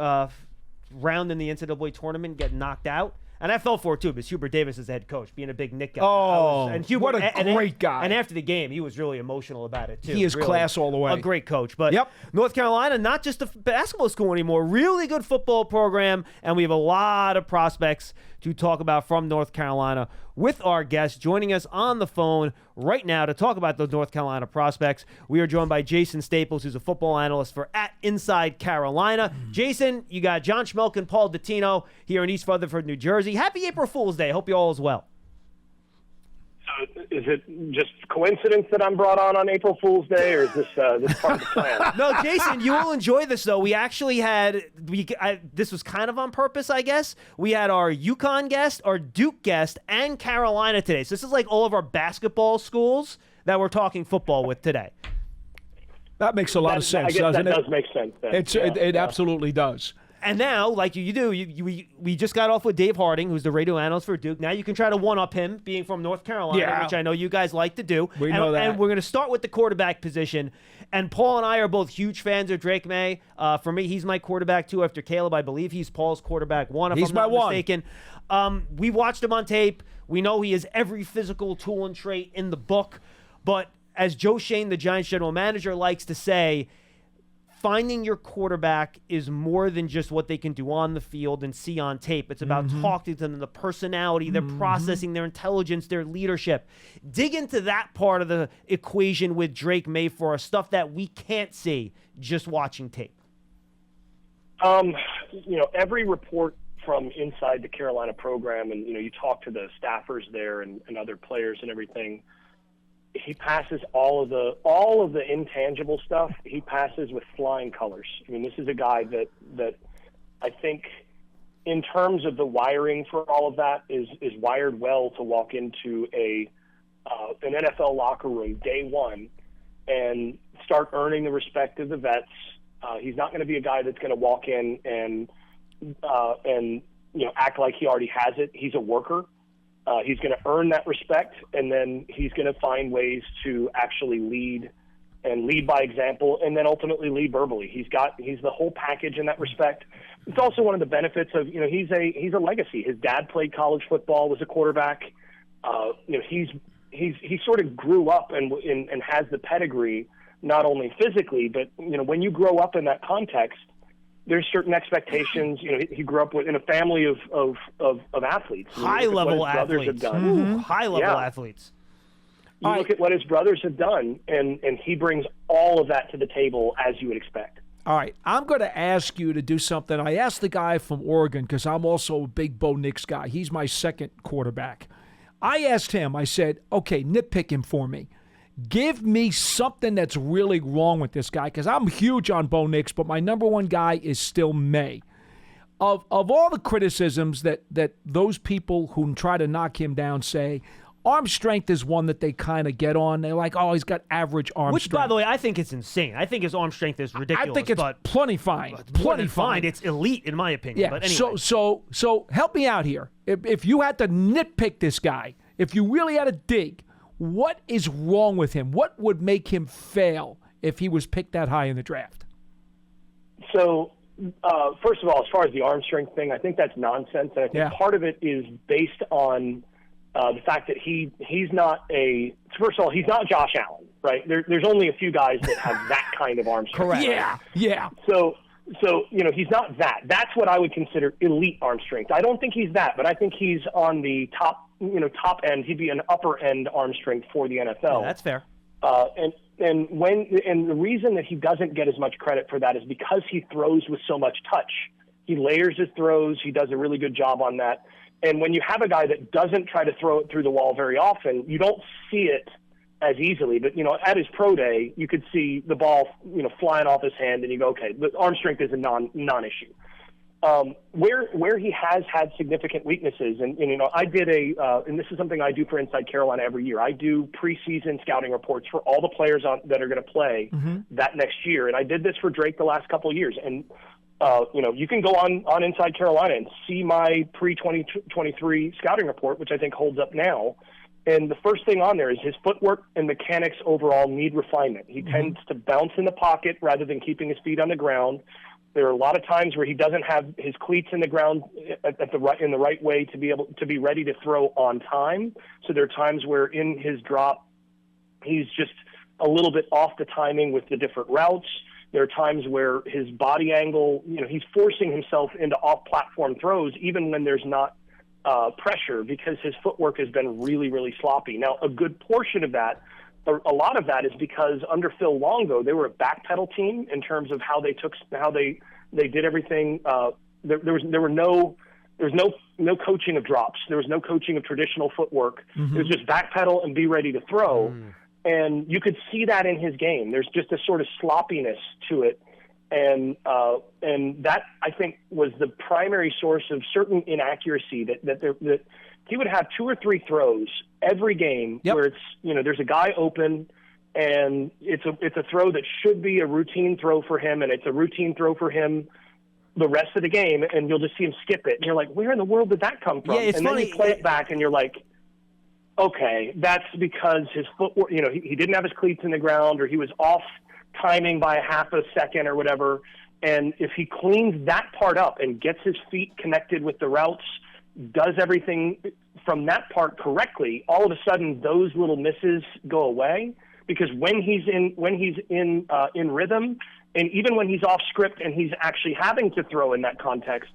round in the NCAA tournament, getting knocked out. And I felt for it, too, because Hubert Davis is the head coach, being a big Nick guy. Oh, what a and great guy. And after the game, he was really emotional about it, too. He is Really class all the way. A great coach. But Yep. North Carolina, not just a basketball school anymore, really good football program, and we have a lot of prospects to talk about from North Carolina with our guest joining us on the phone right now to talk about those North Carolina prospects. We are joined by Jason Staples, who's a football analyst for @Inside Carolina. Jason, you got John Schmeelk and Paul Dottino here in East Rutherford, New Jersey. Happy April Fool's Day. Hope you all is well. Is it just coincidence that I'm brought on April Fool's Day, or is this part of the plan? No, Jason, you will enjoy this, though. We actually had this was kind of on purpose, I guess. We had our UConn guest, our Duke guest, and Carolina today. So this is like all of our basketball schools that we're talking football with today. That makes a lot of sense, doesn't it? That does make sense. It absolutely does. And now, like you do, we just got off with Dave Harding, who's the radio analyst for Duke. Now you can try to one-up him, being from North Carolina, which I know you guys like to do. We know that. And we're going to start with the quarterback position. And Paul and I are both huge fans of Drake May. For me, he's my quarterback, too, after Caleb. I believe he's Paul's quarterback one, if I'm not mistaken. We watched him on tape. We know he has every physical tool and trait in the book. But as Joe Shane, the Giants general manager, likes to say, finding your quarterback is more than just what they can do on the field and see on tape. It's about talking to them, the personality, their processing, their intelligence, their leadership. Dig into that part of the equation with Drake May for us, stuff that we can't see just watching tape. Every report from inside the Carolina program, and, you talk to the staffers there and other players and everything, he passes all of the intangible stuff. He passes with flying colors. I mean, this is a guy that I think, in terms of the wiring for all of that, is wired well to walk into an NFL locker room day one and start earning the respect of the vets. He's not going to be a guy that's going to walk in and act like he already has it. He's a worker. He's going to earn that respect, and then he's going to find ways to actually lead by example, and then ultimately lead verbally. He's the whole package in that respect. It's also one of the benefits of, he's a legacy. His dad played college football, was a quarterback. He sort of grew up and has the pedigree, not only physically, but when you grow up in that context, there's certain expectations. He grew up in a family of athletes. High-level athletes. High-level athletes. You look at what his brothers have done, and he brings all of that to the table, as you would expect. All right, I'm going to ask you to do something. I asked the guy from Oregon, because I'm also a big Bo Nix guy. He's my second quarterback. I asked him, I said, okay, nitpick him for me. Give me something that's really wrong with this guy, because I'm huge on Bo Nix, but my number one guy is still May. Of all the criticisms that those people who try to knock him down say, arm strength is one that they kind of get on. They're like, oh, he's got average arm strength. Which, by the way, I think it's insane. I think his arm strength is ridiculous. I think it's plenty fine. Plenty fine. It's elite, in my opinion. Yeah. But anyway. So help me out here. If you had to nitpick this guy, if you really had to dig, what is wrong with him? What would make him fail if he was picked that high in the draft? So, first of all, as far as the arm strength thing, I think that's nonsense. And I think part of it is based on the fact that he's not first of all, he's not Josh Allen, right? There's only a few guys that have that kind of arm strength. Correct. Yeah. So he's not that. That's what I would consider elite arm strength. I don't think he's that, but I think he's on the top end. He'd be an upper end arm strength for the NFL. Yeah, that's fair. And the reason that he doesn't get as much credit for that is because he throws with so much touch. He layers his throws. He does a really good job on that. And when you have a guy that doesn't try to throw it through the wall very often, you don't see it as easily. But, at his pro day, you could see the ball, flying off his hand, and you go, okay, the arm strength is a non-issue. Where he has had significant weaknesses, and I did and this is something I do for Inside Carolina every year. I do preseason scouting reports for all the players that are going to play that next year, and I did this for Drake the last couple of years. And you can go on Inside Carolina and see my pre-2023 scouting report, which I think holds up now. And the first thing on there is his footwork and mechanics overall need refinement. He tends to bounce in the pocket rather than keeping his feet on the ground. There are a lot of times where he doesn't have his cleats in the ground in the right way to be able to be ready to throw on time. So there are times where in his drop, he's just a little bit off the timing with the different routes. There are times where his body angle, he's forcing himself into off-platform throws even when there's not pressure, because his footwork has been really, really sloppy. Now, a good portion of that, a lot of that, is because under Phil Longo, they were a backpedal team in terms of how they did everything. There were no There was no coaching of drops. There was no coaching of traditional footwork. It was just backpedal and be ready to throw. And you could see that in his game. There's just a sort of sloppiness to it. And that, I think, was the primary source of certain inaccuracy that he would have 2 or 3 throws every game where it's, there's a guy open and it's a throw that should be a routine throw for him, and it's a routine throw for him the rest of the game, and you'll just see him skip it. And you're like, where in the world did that come from? Yeah, it's and funny. Then you play it back and you're like, okay, that's because his footwork, he didn't have his cleats in the ground, or he was off timing by a half a second or whatever. And if he cleans that part up and gets his feet connected with the routes, does everything from that part correctly, all of a sudden those little misses go away. Because when he's in rhythm, and even when he's off script and he's actually having to throw in that context,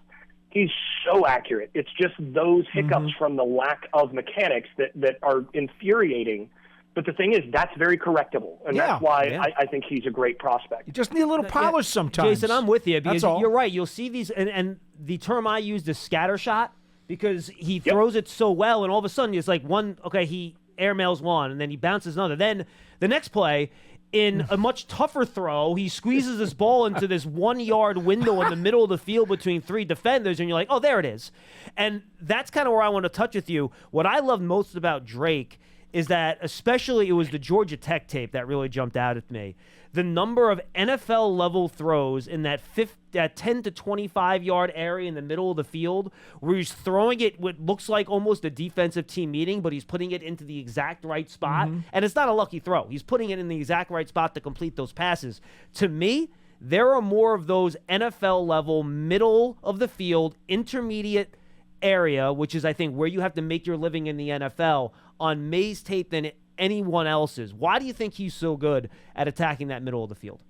he's so accurate. It's just those hiccups from the lack of mechanics that are infuriating. But the thing is, that's very correctable, and that's why I think he's a great prospect. You just need a little polish sometimes. Jason, I'm with you, because That's all. you're right. You'll see these, and the term I used is scatter shot, because he throws it so well, and all of a sudden it's like he airmails one, and then he bounces another. Then the next play, in a much tougher throw, he squeezes this ball into this 1-yard window in the middle of the field between 3 defenders, and you're like, oh, there it is. And that's kind of where I want to touch with you. What I love most about Drake is that, especially, it was the Georgia Tech tape that really jumped out at me. The number of NFL-level throws in that 10 to 25-yard area in the middle of the field, where he's throwing it what looks like almost a defensive team meeting, but he's putting it into the exact right spot. And it's not a lucky throw. He's putting it in the exact right spot to complete those passes. To me, there are more of those NFL-level, middle-of-the-field, intermediate area, which is, I think, where you have to make your living in the NFL, on May's tape than anyone else's. Why do you think he's so good at attacking that middle of the field?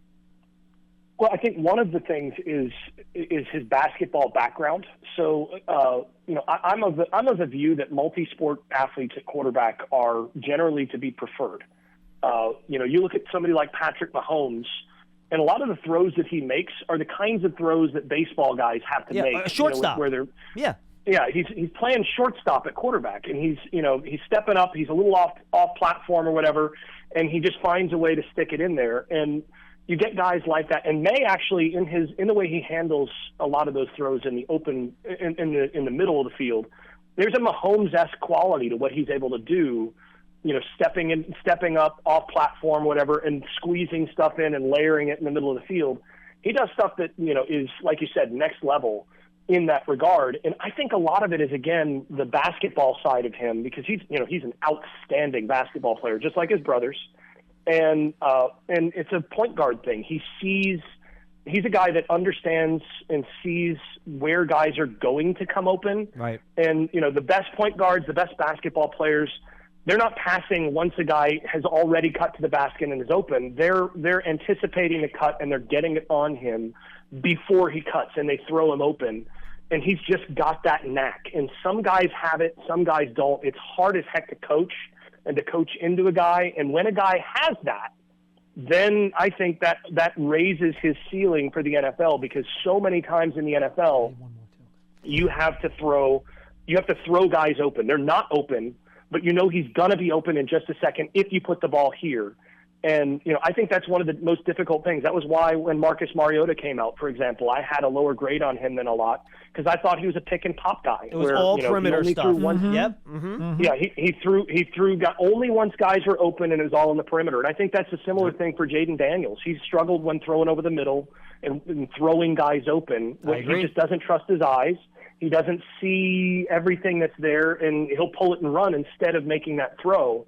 Well, I think one of the things is his basketball background. So, I'm of the view that multi-sport athletes at quarterback are generally to be preferred. You look at somebody like Patrick Mahomes, and a lot of the throws that he makes are the kinds of throws that baseball guys have to make. A shortstop. Where they're he's playing shortstop at quarterback, and he's stepping up. He's a little off platform or whatever, and he just finds a way to stick it in there. And you get guys like that. And May actually, in the way he handles a lot of those throws in the open, in the middle of the field, there's a Mahomes-esque quality to what he's able to do. Stepping up off platform, whatever, and squeezing stuff in and layering it in the middle of the field. He does stuff that is, like you said, next level in that regard. And I think a lot of it is, again, the basketball side of him, because he's an outstanding basketball player, just like his brothers. And it's a point guard thing. He's a guy that understands and sees where guys are going to come open. Right. And, the best point guards, the best basketball players, they're not passing once a guy has already cut to the basket and is open. They're anticipating the cut, and they're getting it on him before he cuts, and they throw him open. And he's just got that knack. And some guys have it, some guys don't. It's hard as heck to coach and to coach into a guy. And when a guy has that, then I think that raises his ceiling for the NFL, because so many times in the NFL, you have to throw guys open. They're not open, but he's going to be open in just a second if you put the ball here. And, I think that's one of the most difficult things. That was why when Marcus Mariota came out, for example, I had a lower grade on him than a lot, because I thought he was a pick and pop guy. It was all perimeter stuff. Yep. Yeah, he threw only once guys were open, and it was all in the perimeter. And I think that's a similar thing for Jaden Daniels. He's struggled when throwing over the middle and throwing guys open. He just doesn't trust his eyes. He doesn't see everything that's there, and he'll pull it and run instead of making that throw.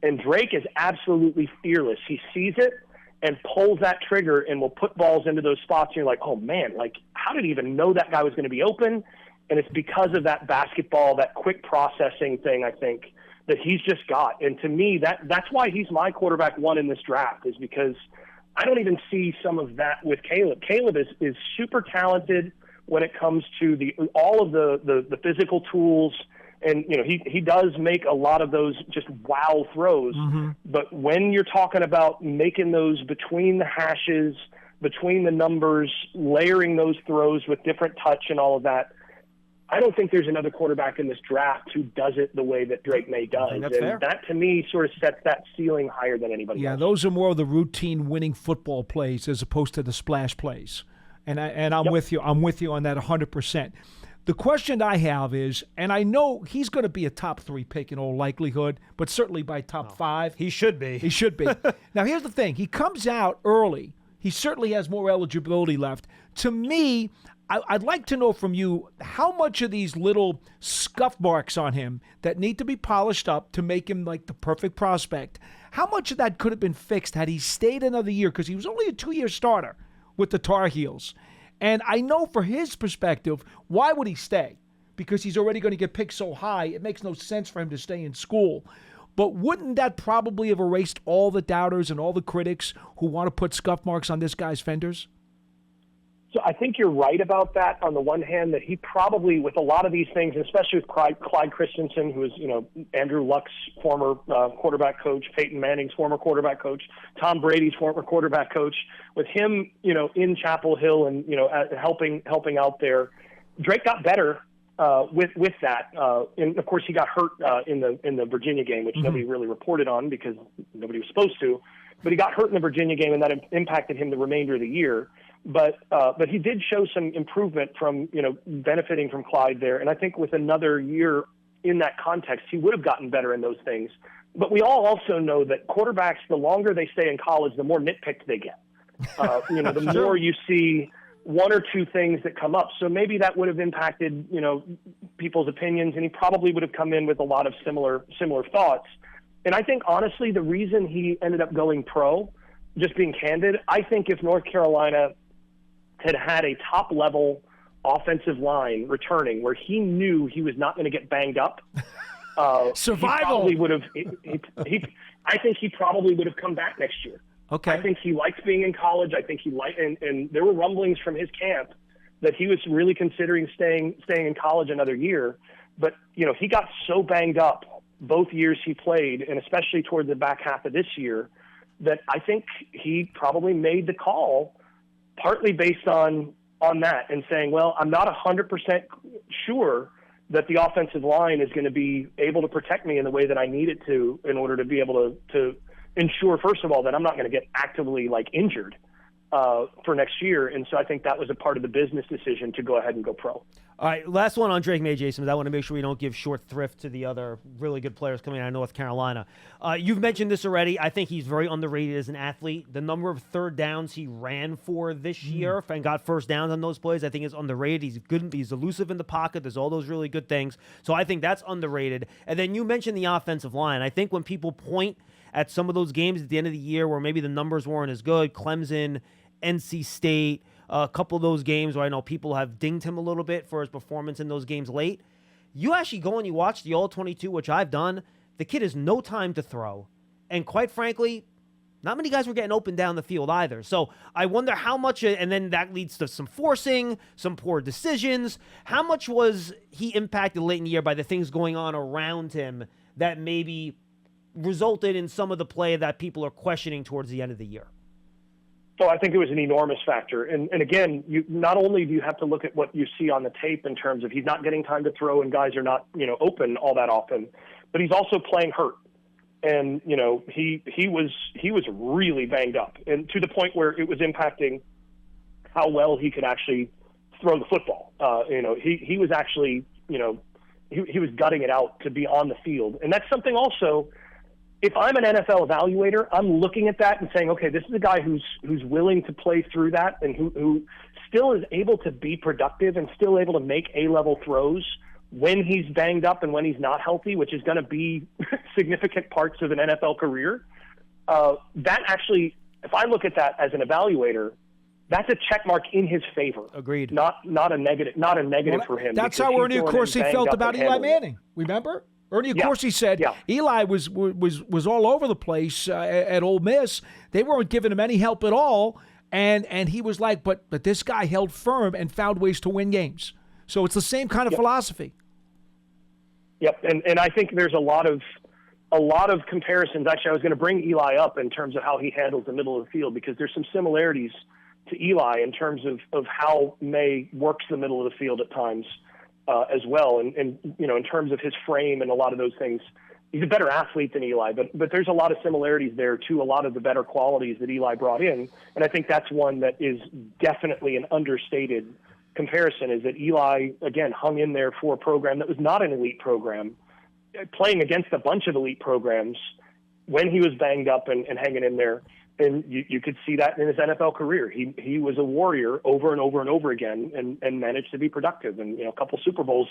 And Drake is absolutely fearless. He sees it and pulls that trigger and will put balls into those spots. And you're like, oh, man, how did he even know that guy was going to be open? And it's because of that basketball, that quick processing thing, I think, that he's just got. And to me, that's why he's my quarterback one in this draft, is because I don't even see some of that with Caleb. Caleb is super talented when it comes to all of the physical tools. And, he does make a lot of those just wow throws. But when you're talking about making those between the hashes, between the numbers, layering those throws with different touch and all of that, I don't think there's another quarterback in this draft who does it the way that Drake May does. That's fair. That, to me, sort of sets that ceiling higher than anybody else. Yeah, those are more of the routine winning football plays as opposed to the splash plays. And I'm with you. I'm with you on that 100%. The question I have is, and I know he's going to be a top 3 pick in all likelihood, but certainly by top 5. He should be. He should be. Now, here's the thing. He comes out early. He certainly has more eligibility left. To me, I'd like to know from you how much of these little scuff marks on him that need to be polished up to make him like the perfect prospect, how much of that could have been fixed had he stayed another year, because he was only a 2-year starter with the Tar Heels. And I know for his perspective, why would he stay? Because he's already going to get picked so high, it makes no sense for him to stay in school. But wouldn't that probably have erased all the doubters and all the critics who want to put scuff marks on this guy's fenders? So I think you're right about that on the one hand, that he probably, with a lot of these things, and especially with Clyde Christensen, who is, Andrew Luck's former quarterback coach, Peyton Manning's former quarterback coach, Tom Brady's former quarterback coach, with him, in Chapel Hill and, helping out there, Drake got better with that. And of course he got hurt in the Virginia game, which nobody really reported on because nobody was supposed to, but he got hurt in the Virginia game, and that impacted him the remainder of the year. But he did show some improvement from, benefiting from Clyde there. And I think with another year in that context, he would have gotten better in those things. But we all also know that quarterbacks, the longer they stay in college, the more nitpicked they get. The more you see one or two things that come up. So maybe that would have impacted, people's opinions, and he probably would have come in with a lot of similar thoughts. And I think, honestly, the reason he ended up going pro, just being candid, I think if North Carolina had a top-level offensive line returning where he knew he was not going to get banged up, survival. He probably would have. I think he probably would have come back next year. Okay. I think he liked being in college. I think he liked, and there were rumblings from his camp that he was really considering staying in college another year. But he got so banged up both years he played, and especially toward the back half of this year, that I think he probably made the call partly based on that and saying, well, I'm not 100% sure that the offensive line is going to be able to protect me in the way that I need it to in order to be able to ensure, first of all, that I'm not going to get actively injured for next year. And so I think that was a part of the business decision to go ahead and go pro. All right, last one on Drake May, Jason. I want to make sure we don't give short thrift to the other really good players coming out of North Carolina. You've mentioned this already. I think he's very underrated as an athlete. The number of third downs he ran for this year and got first downs on those plays, I think is underrated. He's good. He's elusive in the pocket. There's all those really good things. So I think that's underrated. And then you mentioned the offensive line. I think when people point at some of those games at the end of the year where maybe the numbers weren't as good, Clemson, NC State, a couple of those games where I know people have dinged him a little bit for his performance in those games late. You actually go and you watch the All-22, which I've done. The kid has no time to throw. And quite frankly, not many guys were getting open down the field either. So I wonder how much, and then that leads to some forcing, some poor decisions. How much was he impacted late in the year by the things going on around him that maybe resulted in some of the play that people are questioning towards the end of the year? So I think it was an enormous factor. And again, not only do you have to look at what you see on the tape in terms of he's not getting time to throw and guys are not, open all that often, but he's also playing hurt. And, he was really banged up, and to the point where it was impacting how well he could actually throw the football. He was actually, he was gutting it out to be on the field. And that's something also, if I'm an NFL evaluator, I'm looking at that and saying, okay, this is a guy who's willing to play through that and who still is able to be productive and still able to make A-level throws when he's banged up and when he's not healthy, which is going to be significant parts of an NFL career. That actually, if I look at that as an evaluator, that's a check mark in his favor. Agreed. Not a negative for him. That's how Ernie Accorsi felt about Eli Manning. Remember? Ernie Accorsi said Eli was all over the place at Ole Miss. They weren't giving him any help at all, and he was like, but this guy held firm and found ways to win games. So it's the same kind of philosophy. Yep, and I think there's a lot of comparisons. Actually, I was going to bring Eli up in terms of how he handles the middle of the field, because there's some similarities to Eli in terms of how May works the middle of the field at times. as well. And in terms of his frame and a lot of those things, he's a better athlete than Eli. But there's a lot of similarities there to a lot of the better qualities that Eli brought in. And I think that's one that is definitely an understated comparison, is that Eli, again, hung in there for a program that was not an elite program, playing against a bunch of elite programs when he was banged up and hanging in there. And you could see that in his NFL career. He was a warrior over and over and over again, and managed to be productive. And a couple Super Bowls,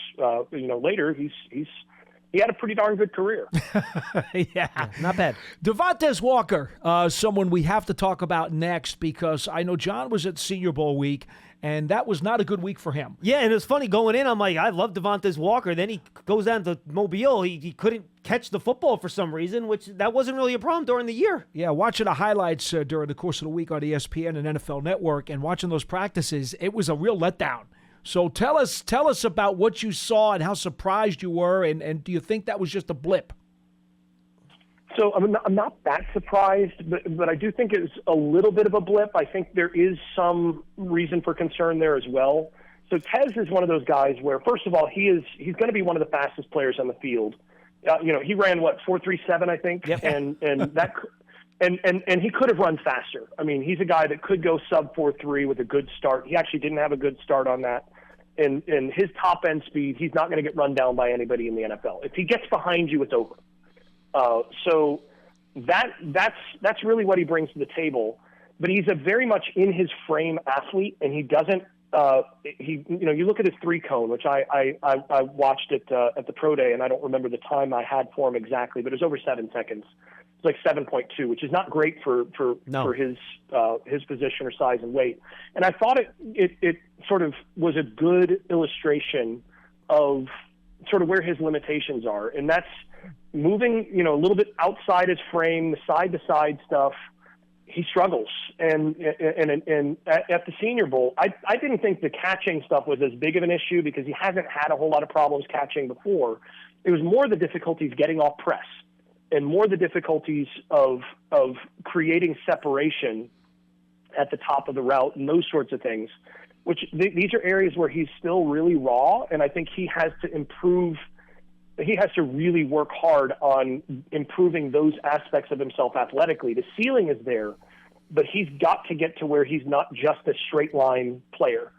later, he had a pretty darn good career. Yeah, not bad. Devontae Walker, someone we have to talk about next, because I know John was at Senior Bowl week, and that was not a good week for him. Yeah, and it's funny going in. I'm like, I love Devontae Walker. Then he goes down to Mobile. He couldn't catch the football for some reason, which that wasn't really a problem during the year. Yeah, watching the highlights during the course of the week on ESPN and NFL Network, and watching those practices, it was a real letdown. So tell us about what you saw and how surprised you were, and do you think that was just a blip? So I'm not that surprised, but I do think it was a little bit of a blip. I think there is some reason for concern there as well. So Tez is one of those guys where, first of all, he's going to be one of the fastest players on the field. He ran 4.37, I think, yep. and that. And he could have run faster. I mean, he's a guy that could go sub 4.3 with a good start. He actually didn't have a good start on that. And his top end speed, he's not going to get run down by anybody in the NFL. If he gets behind you, it's over. So that's really what he brings to the table. But he's a very much in his frame athlete, and he doesn't. You look at his 3-cone, which I watched it at the pro day, and I don't remember the time I had for him exactly, but it was over 7 seconds. It's like 7.2, which is not great for his position or size and weight. And I thought it sort of was a good illustration of sort of where his limitations are, and that's moving, a little bit outside his frame, the side-to-side stuff. He struggles, and at the Senior Bowl, I didn't think the catching stuff was as big of an issue because he hasn't had a whole lot of problems catching before. It was more the difficulties getting off press, and more the difficulties of creating separation at the top of the route and those sorts of things, which these are areas where he's still really raw, and I think he has to improve. He has to really work hard on improving those aspects of himself athletically. The ceiling is there, but he's got to get to where he's not just a straight line player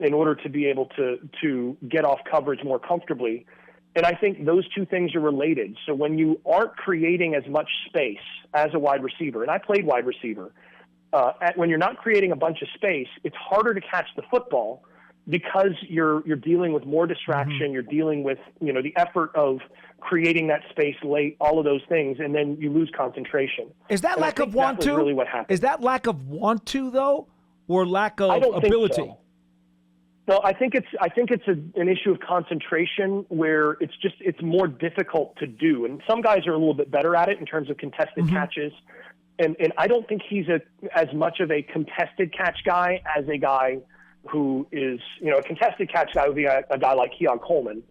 in order to be able to get off coverage more comfortably. And I think those two things are related. So when you aren't creating as much space as a wide receiver, and I played wide receiver, when you're not creating a bunch of space, it's harder to catch the football because you're dealing with more distraction. Mm-hmm. You're dealing with the effort of creating that space late, all of those things, and then you lose concration. Is that lack of want to? Really what happened. Is that lack of want to though, or lack of ability? Think so. No, I think it's an issue of concentration where it's more difficult to do, and some guys are a little bit better at it in terms of contested mm-hmm. catches, and I don't think he's as much of a contested catch guy as a guy who is a contested catch guy would be a guy like Keon Coleman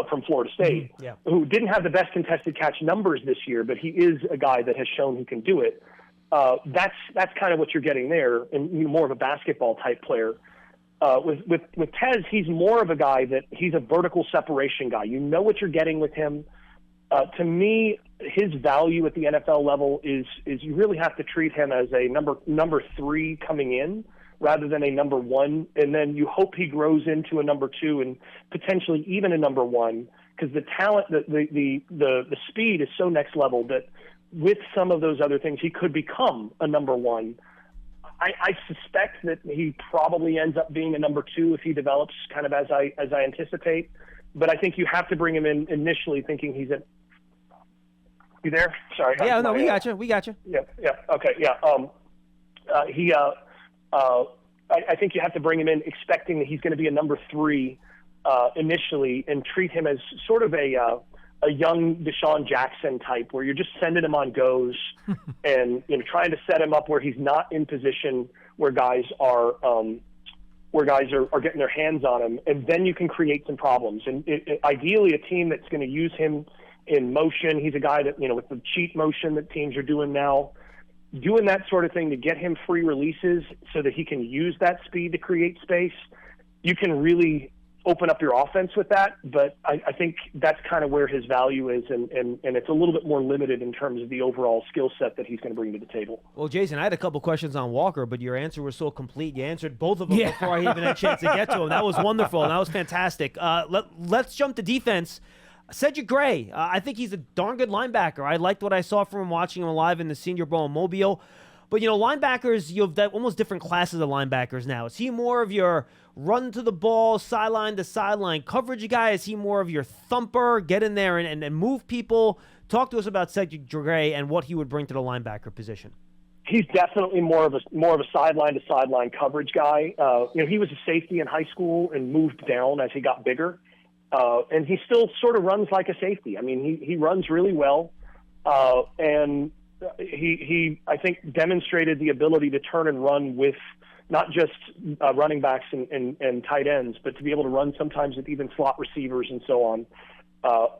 from Florida State, mm-hmm. yeah. who didn't have the best contested catch numbers this year, but he is a guy that has shown he can do it. That's kind of what you're getting there, and more of a basketball type player. With Tez, he's more of a guy that he's a vertical separation guy. You know what you're getting with him. To me, his value at the NFL level is you really have to treat him as a number 3 coming in rather than a number 1, and then you hope he grows into a number 2 and potentially even a number 1 because the talent, the speed is so next level that with some of those other things he could become a number 1. I suspect that he probably ends up being a number 2 if he develops kind of as I anticipate. But I think you have to bring him in initially thinking he's a. You there? Sorry. Yeah, no, we got you. We got you. Yeah. Okay. Yeah. I think you have to bring him in expecting that he's going to be a number 3 initially, and treat him as sort of a young Deshaun Jackson type, where you're just sending him on goes and trying to set him up where he's not in position where guys are getting their hands on him, and then you can create some problems. And ideally, a team that's going to use him in motion. He's a guy that with the cheat motion that teams are doing now, doing that sort of thing to get him free releases so that he can use that speed to create space. You can really open up your offense with that, but I think that's kind of where his value is, and it's a little bit more limited in terms of the overall skill set that he's going to bring to the table. Well, Jason, I had a couple questions on Walker, but your answer was so complete. You answered both of them before I even had a chance to get to him. That was wonderful, and that was fantastic. Let's jump to defense. Cedric Gray, I think he's a darn good linebacker. I liked what I saw from him watching him live in the Senior Bowl in Mobile. But, linebackers, you have that almost different classes of linebackers now. Is he more of your run to the ball, sideline to sideline coverage guy? Is he more of your thumper, get in there and move people? Talk to us about Cedric Gray and what he would bring to the linebacker position. He's definitely more of a sideline to sideline coverage guy. He was a safety in high school and moved down as he got bigger. And he still sort of runs like a safety. I mean, he runs really well. And he I think, demonstrated the ability to turn and run with not just running backs and tight ends, but to be able to run sometimes with even slot receivers and so on.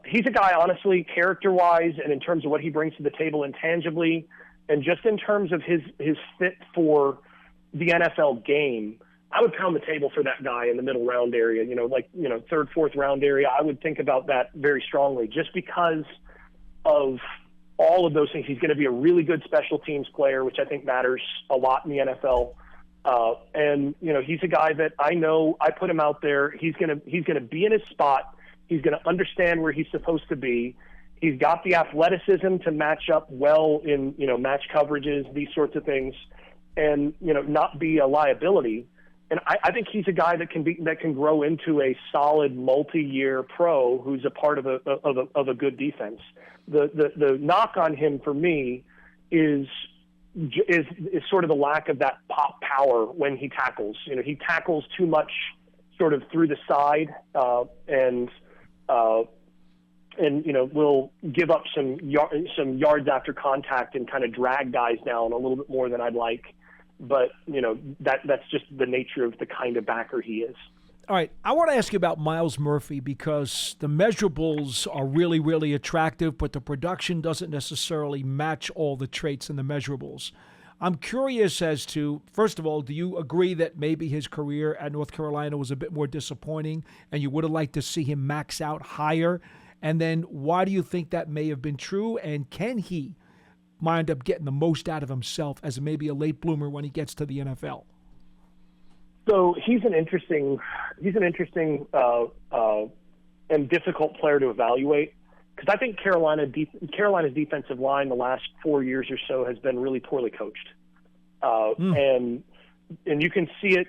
He's a guy, honestly, character-wise and in terms of what he brings to the table intangibly, and just in terms of his fit for the NFL game, I would pound the table for that guy in the middle round area, third, fourth round area. I would think about that very strongly just because of all of those things. He's going to be a really good special teams player, which I think matters a lot in the NFL. And he's a guy that I know I put him out there. He's going to be in his spot. He's going to understand where he's supposed to be. He's got the athleticism to match up well in, match coverages, these sorts of things, and, not be a liability. And I think he's a guy that can grow into a solid multi-year pro who's a part of a good defense. The knock on him for me is sort of the lack of that pop power when he tackles. He tackles too much sort of through the side, and will give up some yards after contact and kind of drag guys down a little bit more than I'd like. But, that's just the nature of the kind of backer he is. All right, I want to ask you about Myles Murphy because the measurables are really, really attractive, but the production doesn't necessarily match all the traits in the measurables. I'm curious as to, first of all, do you agree that maybe his career at North Carolina was a bit more disappointing and you would have liked to see him max out higher? And then why do you think that may have been true? And can he wind up getting the most out of himself as maybe a late bloomer when he gets to the NFL? So he's an interesting and difficult player to evaluate because I think Carolina's defensive line the last 4 years or so has been really poorly coached, and you can see it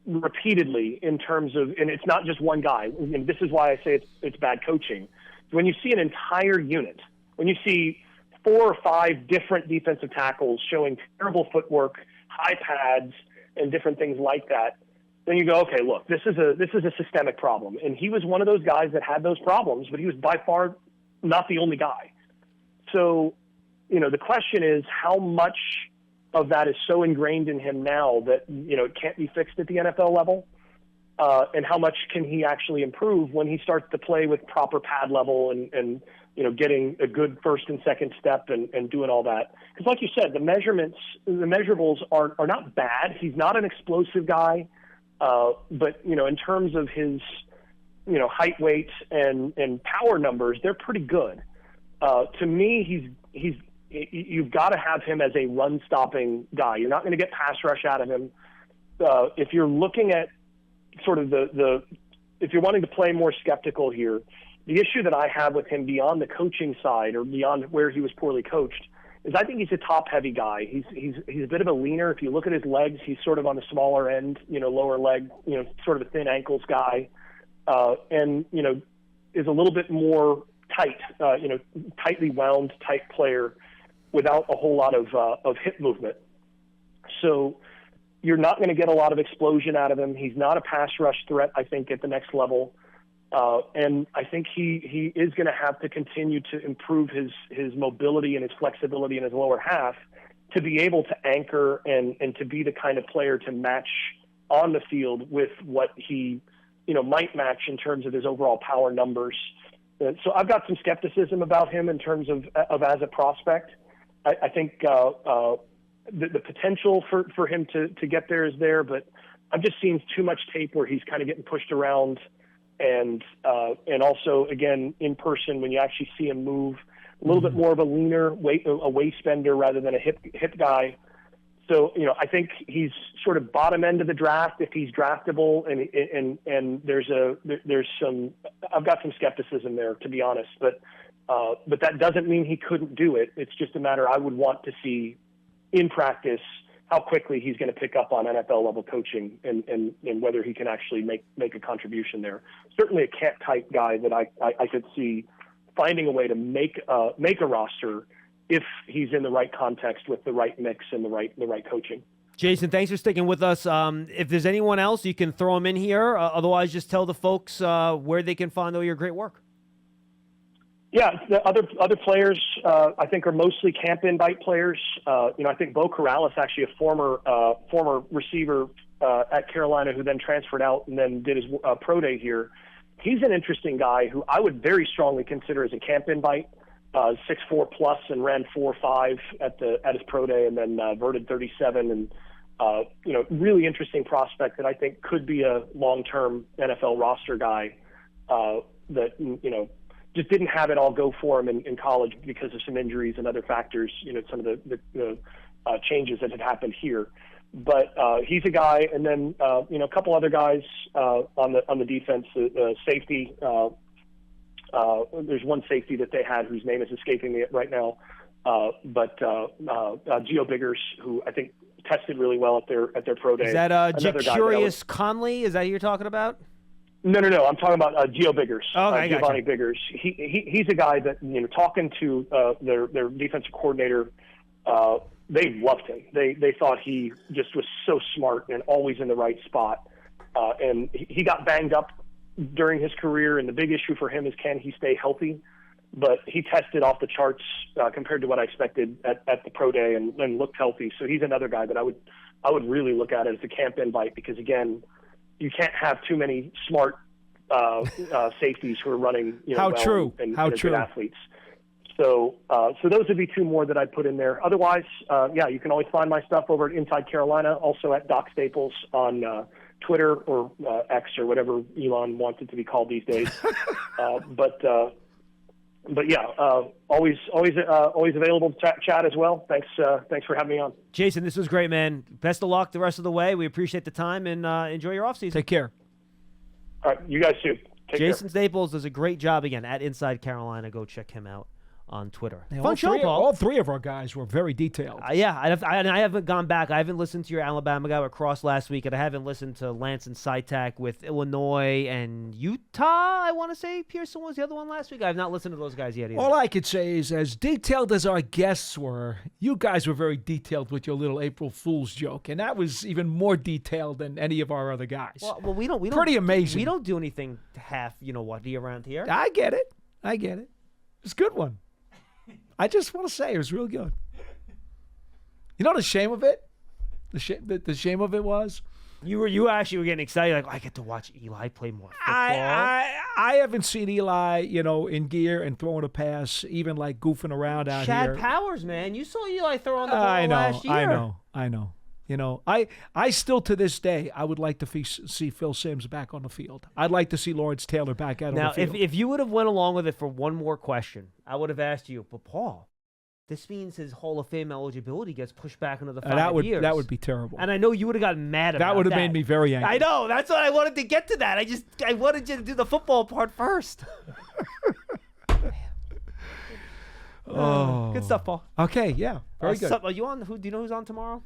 repeatedly in terms of, and it's not just one guy. And this is why I say it's bad coaching. When you see an entire unit, when you see 4 or 5 different defensive tackles showing terrible footwork, high pads, and different things like that, then you go, okay, look, this is a systemic problem. And he was one of those guys that had those problems, but he was by far not the only guy. So, the question is how much of that is so ingrained in him now that, it can't be fixed at the NFL level, and how much can he actually improve when he starts to play with proper pad level and getting a good first and second step and doing all that. Because like you said, the measurables are not bad. He's not an explosive guy, but, in terms of his, height, weight, and power numbers, they're pretty good. To me, you've got to have him as a run-stopping guy. You're not going to get pass rush out of him. If you're looking at sort of if you're wanting to play more skeptical here, the issue that I have with him beyond the coaching side or beyond where he was poorly coached is I think he's a top-heavy guy. He's a bit of a leaner. If you look at his legs, he's sort of on the smaller end, lower leg, sort of a thin ankles guy, and is a little bit more tight, tightly wound type player without a whole lot of hip movement. So you're not going to get a lot of explosion out of him. He's not a pass rush threat, I think, at the next level. And I think he is going to have to continue to improve his mobility and his flexibility in his lower half to be able to anchor and to be the kind of player to match on the field with what he, might match in terms of his overall power numbers. So I've got some skepticism about him in terms of as a prospect. I think the potential for him to get there is there, but I'm just seeing too much tape where he's kind of getting pushed around, and also again in person when you actually see him move, a little bit more of a leaner a waist bender rather than a hip guy. So I think he's sort of bottom end of the draft if he's draftable, and there's some I've got some skepticism there, to be honest, but that doesn't mean he couldn't do it. It's just a matter I would want to see in practice how quickly he's going to pick up on NFL level coaching and whether he can actually make a contribution there. Certainly a camp type guy that I could see finding a way to make a roster if he's in the right context with the right mix and the right coaching. Jason, thanks for sticking with us. If there's anyone else, you can throw them in here. Otherwise, just tell the folks where they can find all your great work. Yeah, the other players I think are mostly camp invite players. I think Bo Corrales, actually a former receiver at Carolina who then transferred out and then did his pro day here. He's an interesting guy who I would very strongly consider as a camp invite. 6'4" plus and ran 4.5 at his pro day, and then verted 37, and really interesting prospect that I think could be a long-term NFL roster guy that just didn't have it all go for him in college because of some injuries and other factors. Some of the changes that had happened here, but he's a guy, and then a couple other guys on the defense, safety. There's one safety that they had whose name is escaping me right now, but Gio Biggers, who I think tested really well at their pro day. Is that Jacurious Conley? Is that who you're talking about? No. I'm talking about Gio Biggers, Giovanni gotcha. Biggers. He's a guy that talking to their defensive coordinator, they loved him. They thought he just was so smart and always in the right spot, and he got banged up during his career, and the big issue for him is can he stay healthy? But he tested off the charts compared to what I expected at the pro day, and looked healthy. So he's another guy that I would really look at as a camp invite, because again, you can't have too many smart safeties who are running How well true. and How good true. athletes. So those would be two more that I'd put in there. Otherwise, you can always find my stuff over at Inside Carolina, also at Doc Staples on Twitter or X or whatever Elon wants it to be called these days. But yeah, always available to chat as well. Thanks for having me on. Jason, this was great, man. Best of luck the rest of the way. We appreciate the time, and enjoy your offseason. Take care. All right, you guys too. Take Jason care. Staples does a great job, again, at Inside Carolina. Go check him out on Twitter. Yeah, Fun show, Paul. All three of our guys were very detailed. I haven't gone back. I haven't listened to your Alabama guy with Cross last week, and I haven't listened to Lance and Sytak with Illinois and Utah. I want to say Pearson was the other one last week. I have not listened to those guys yet either. All I could say is, as detailed as our guests were, you guys were very detailed with your little April Fool's joke, and that was even more detailed than any of our other guys. Well, we don't. Pretty amazing. We don't do anything half, around here. I get it. It's a good one. I just want to say it was real good. You know the shame of it? The shame of it was? You actually were getting excited, like, I get to watch Eli play more football. I haven't seen Eli, in gear and throwing a pass, even like goofing around out here. Chad Powers, man. You saw Eli throwing the ball last year. I know. I still, to this day, I would like to see Phil Simms back on the field. I'd like to see Lawrence Taylor back out on the field. Now, if you would have went along with it for one more question, I would have asked you, but Paul, this means his Hall of Fame eligibility gets pushed back into the 5 years. That would be terrible. And I know you would have gotten mad about that. That would have made me very angry. I know. That's what I wanted to get to that. I wanted you to do the football part first. Good stuff, Paul. Okay, yeah. Very good. Are you on? Do you know who's on tomorrow?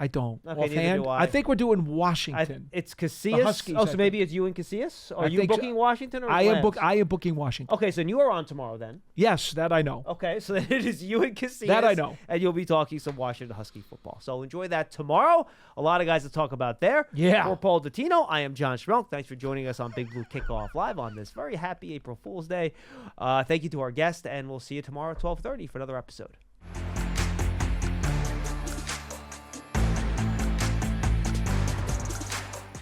I don't. Okay, neither Offhand, do I. I think we're doing Washington. It's Casillas. Huskies, So maybe it's you and Casillas? Are you booking Washington or I am Lance? booking Washington. Okay, so you are on tomorrow then. Yes, that I know. Okay, so it is you and Casillas. That I know. And you'll be talking some Washington Husky football. So enjoy that tomorrow. A lot of guys to talk about there. Yeah. For Paul Dottino, I am John Schmeelk. Thanks for joining us on Big Blue Kickoff Live on this very happy April Fool's Day. Thank you to our guest, and we'll see you tomorrow at 12:30 for another episode.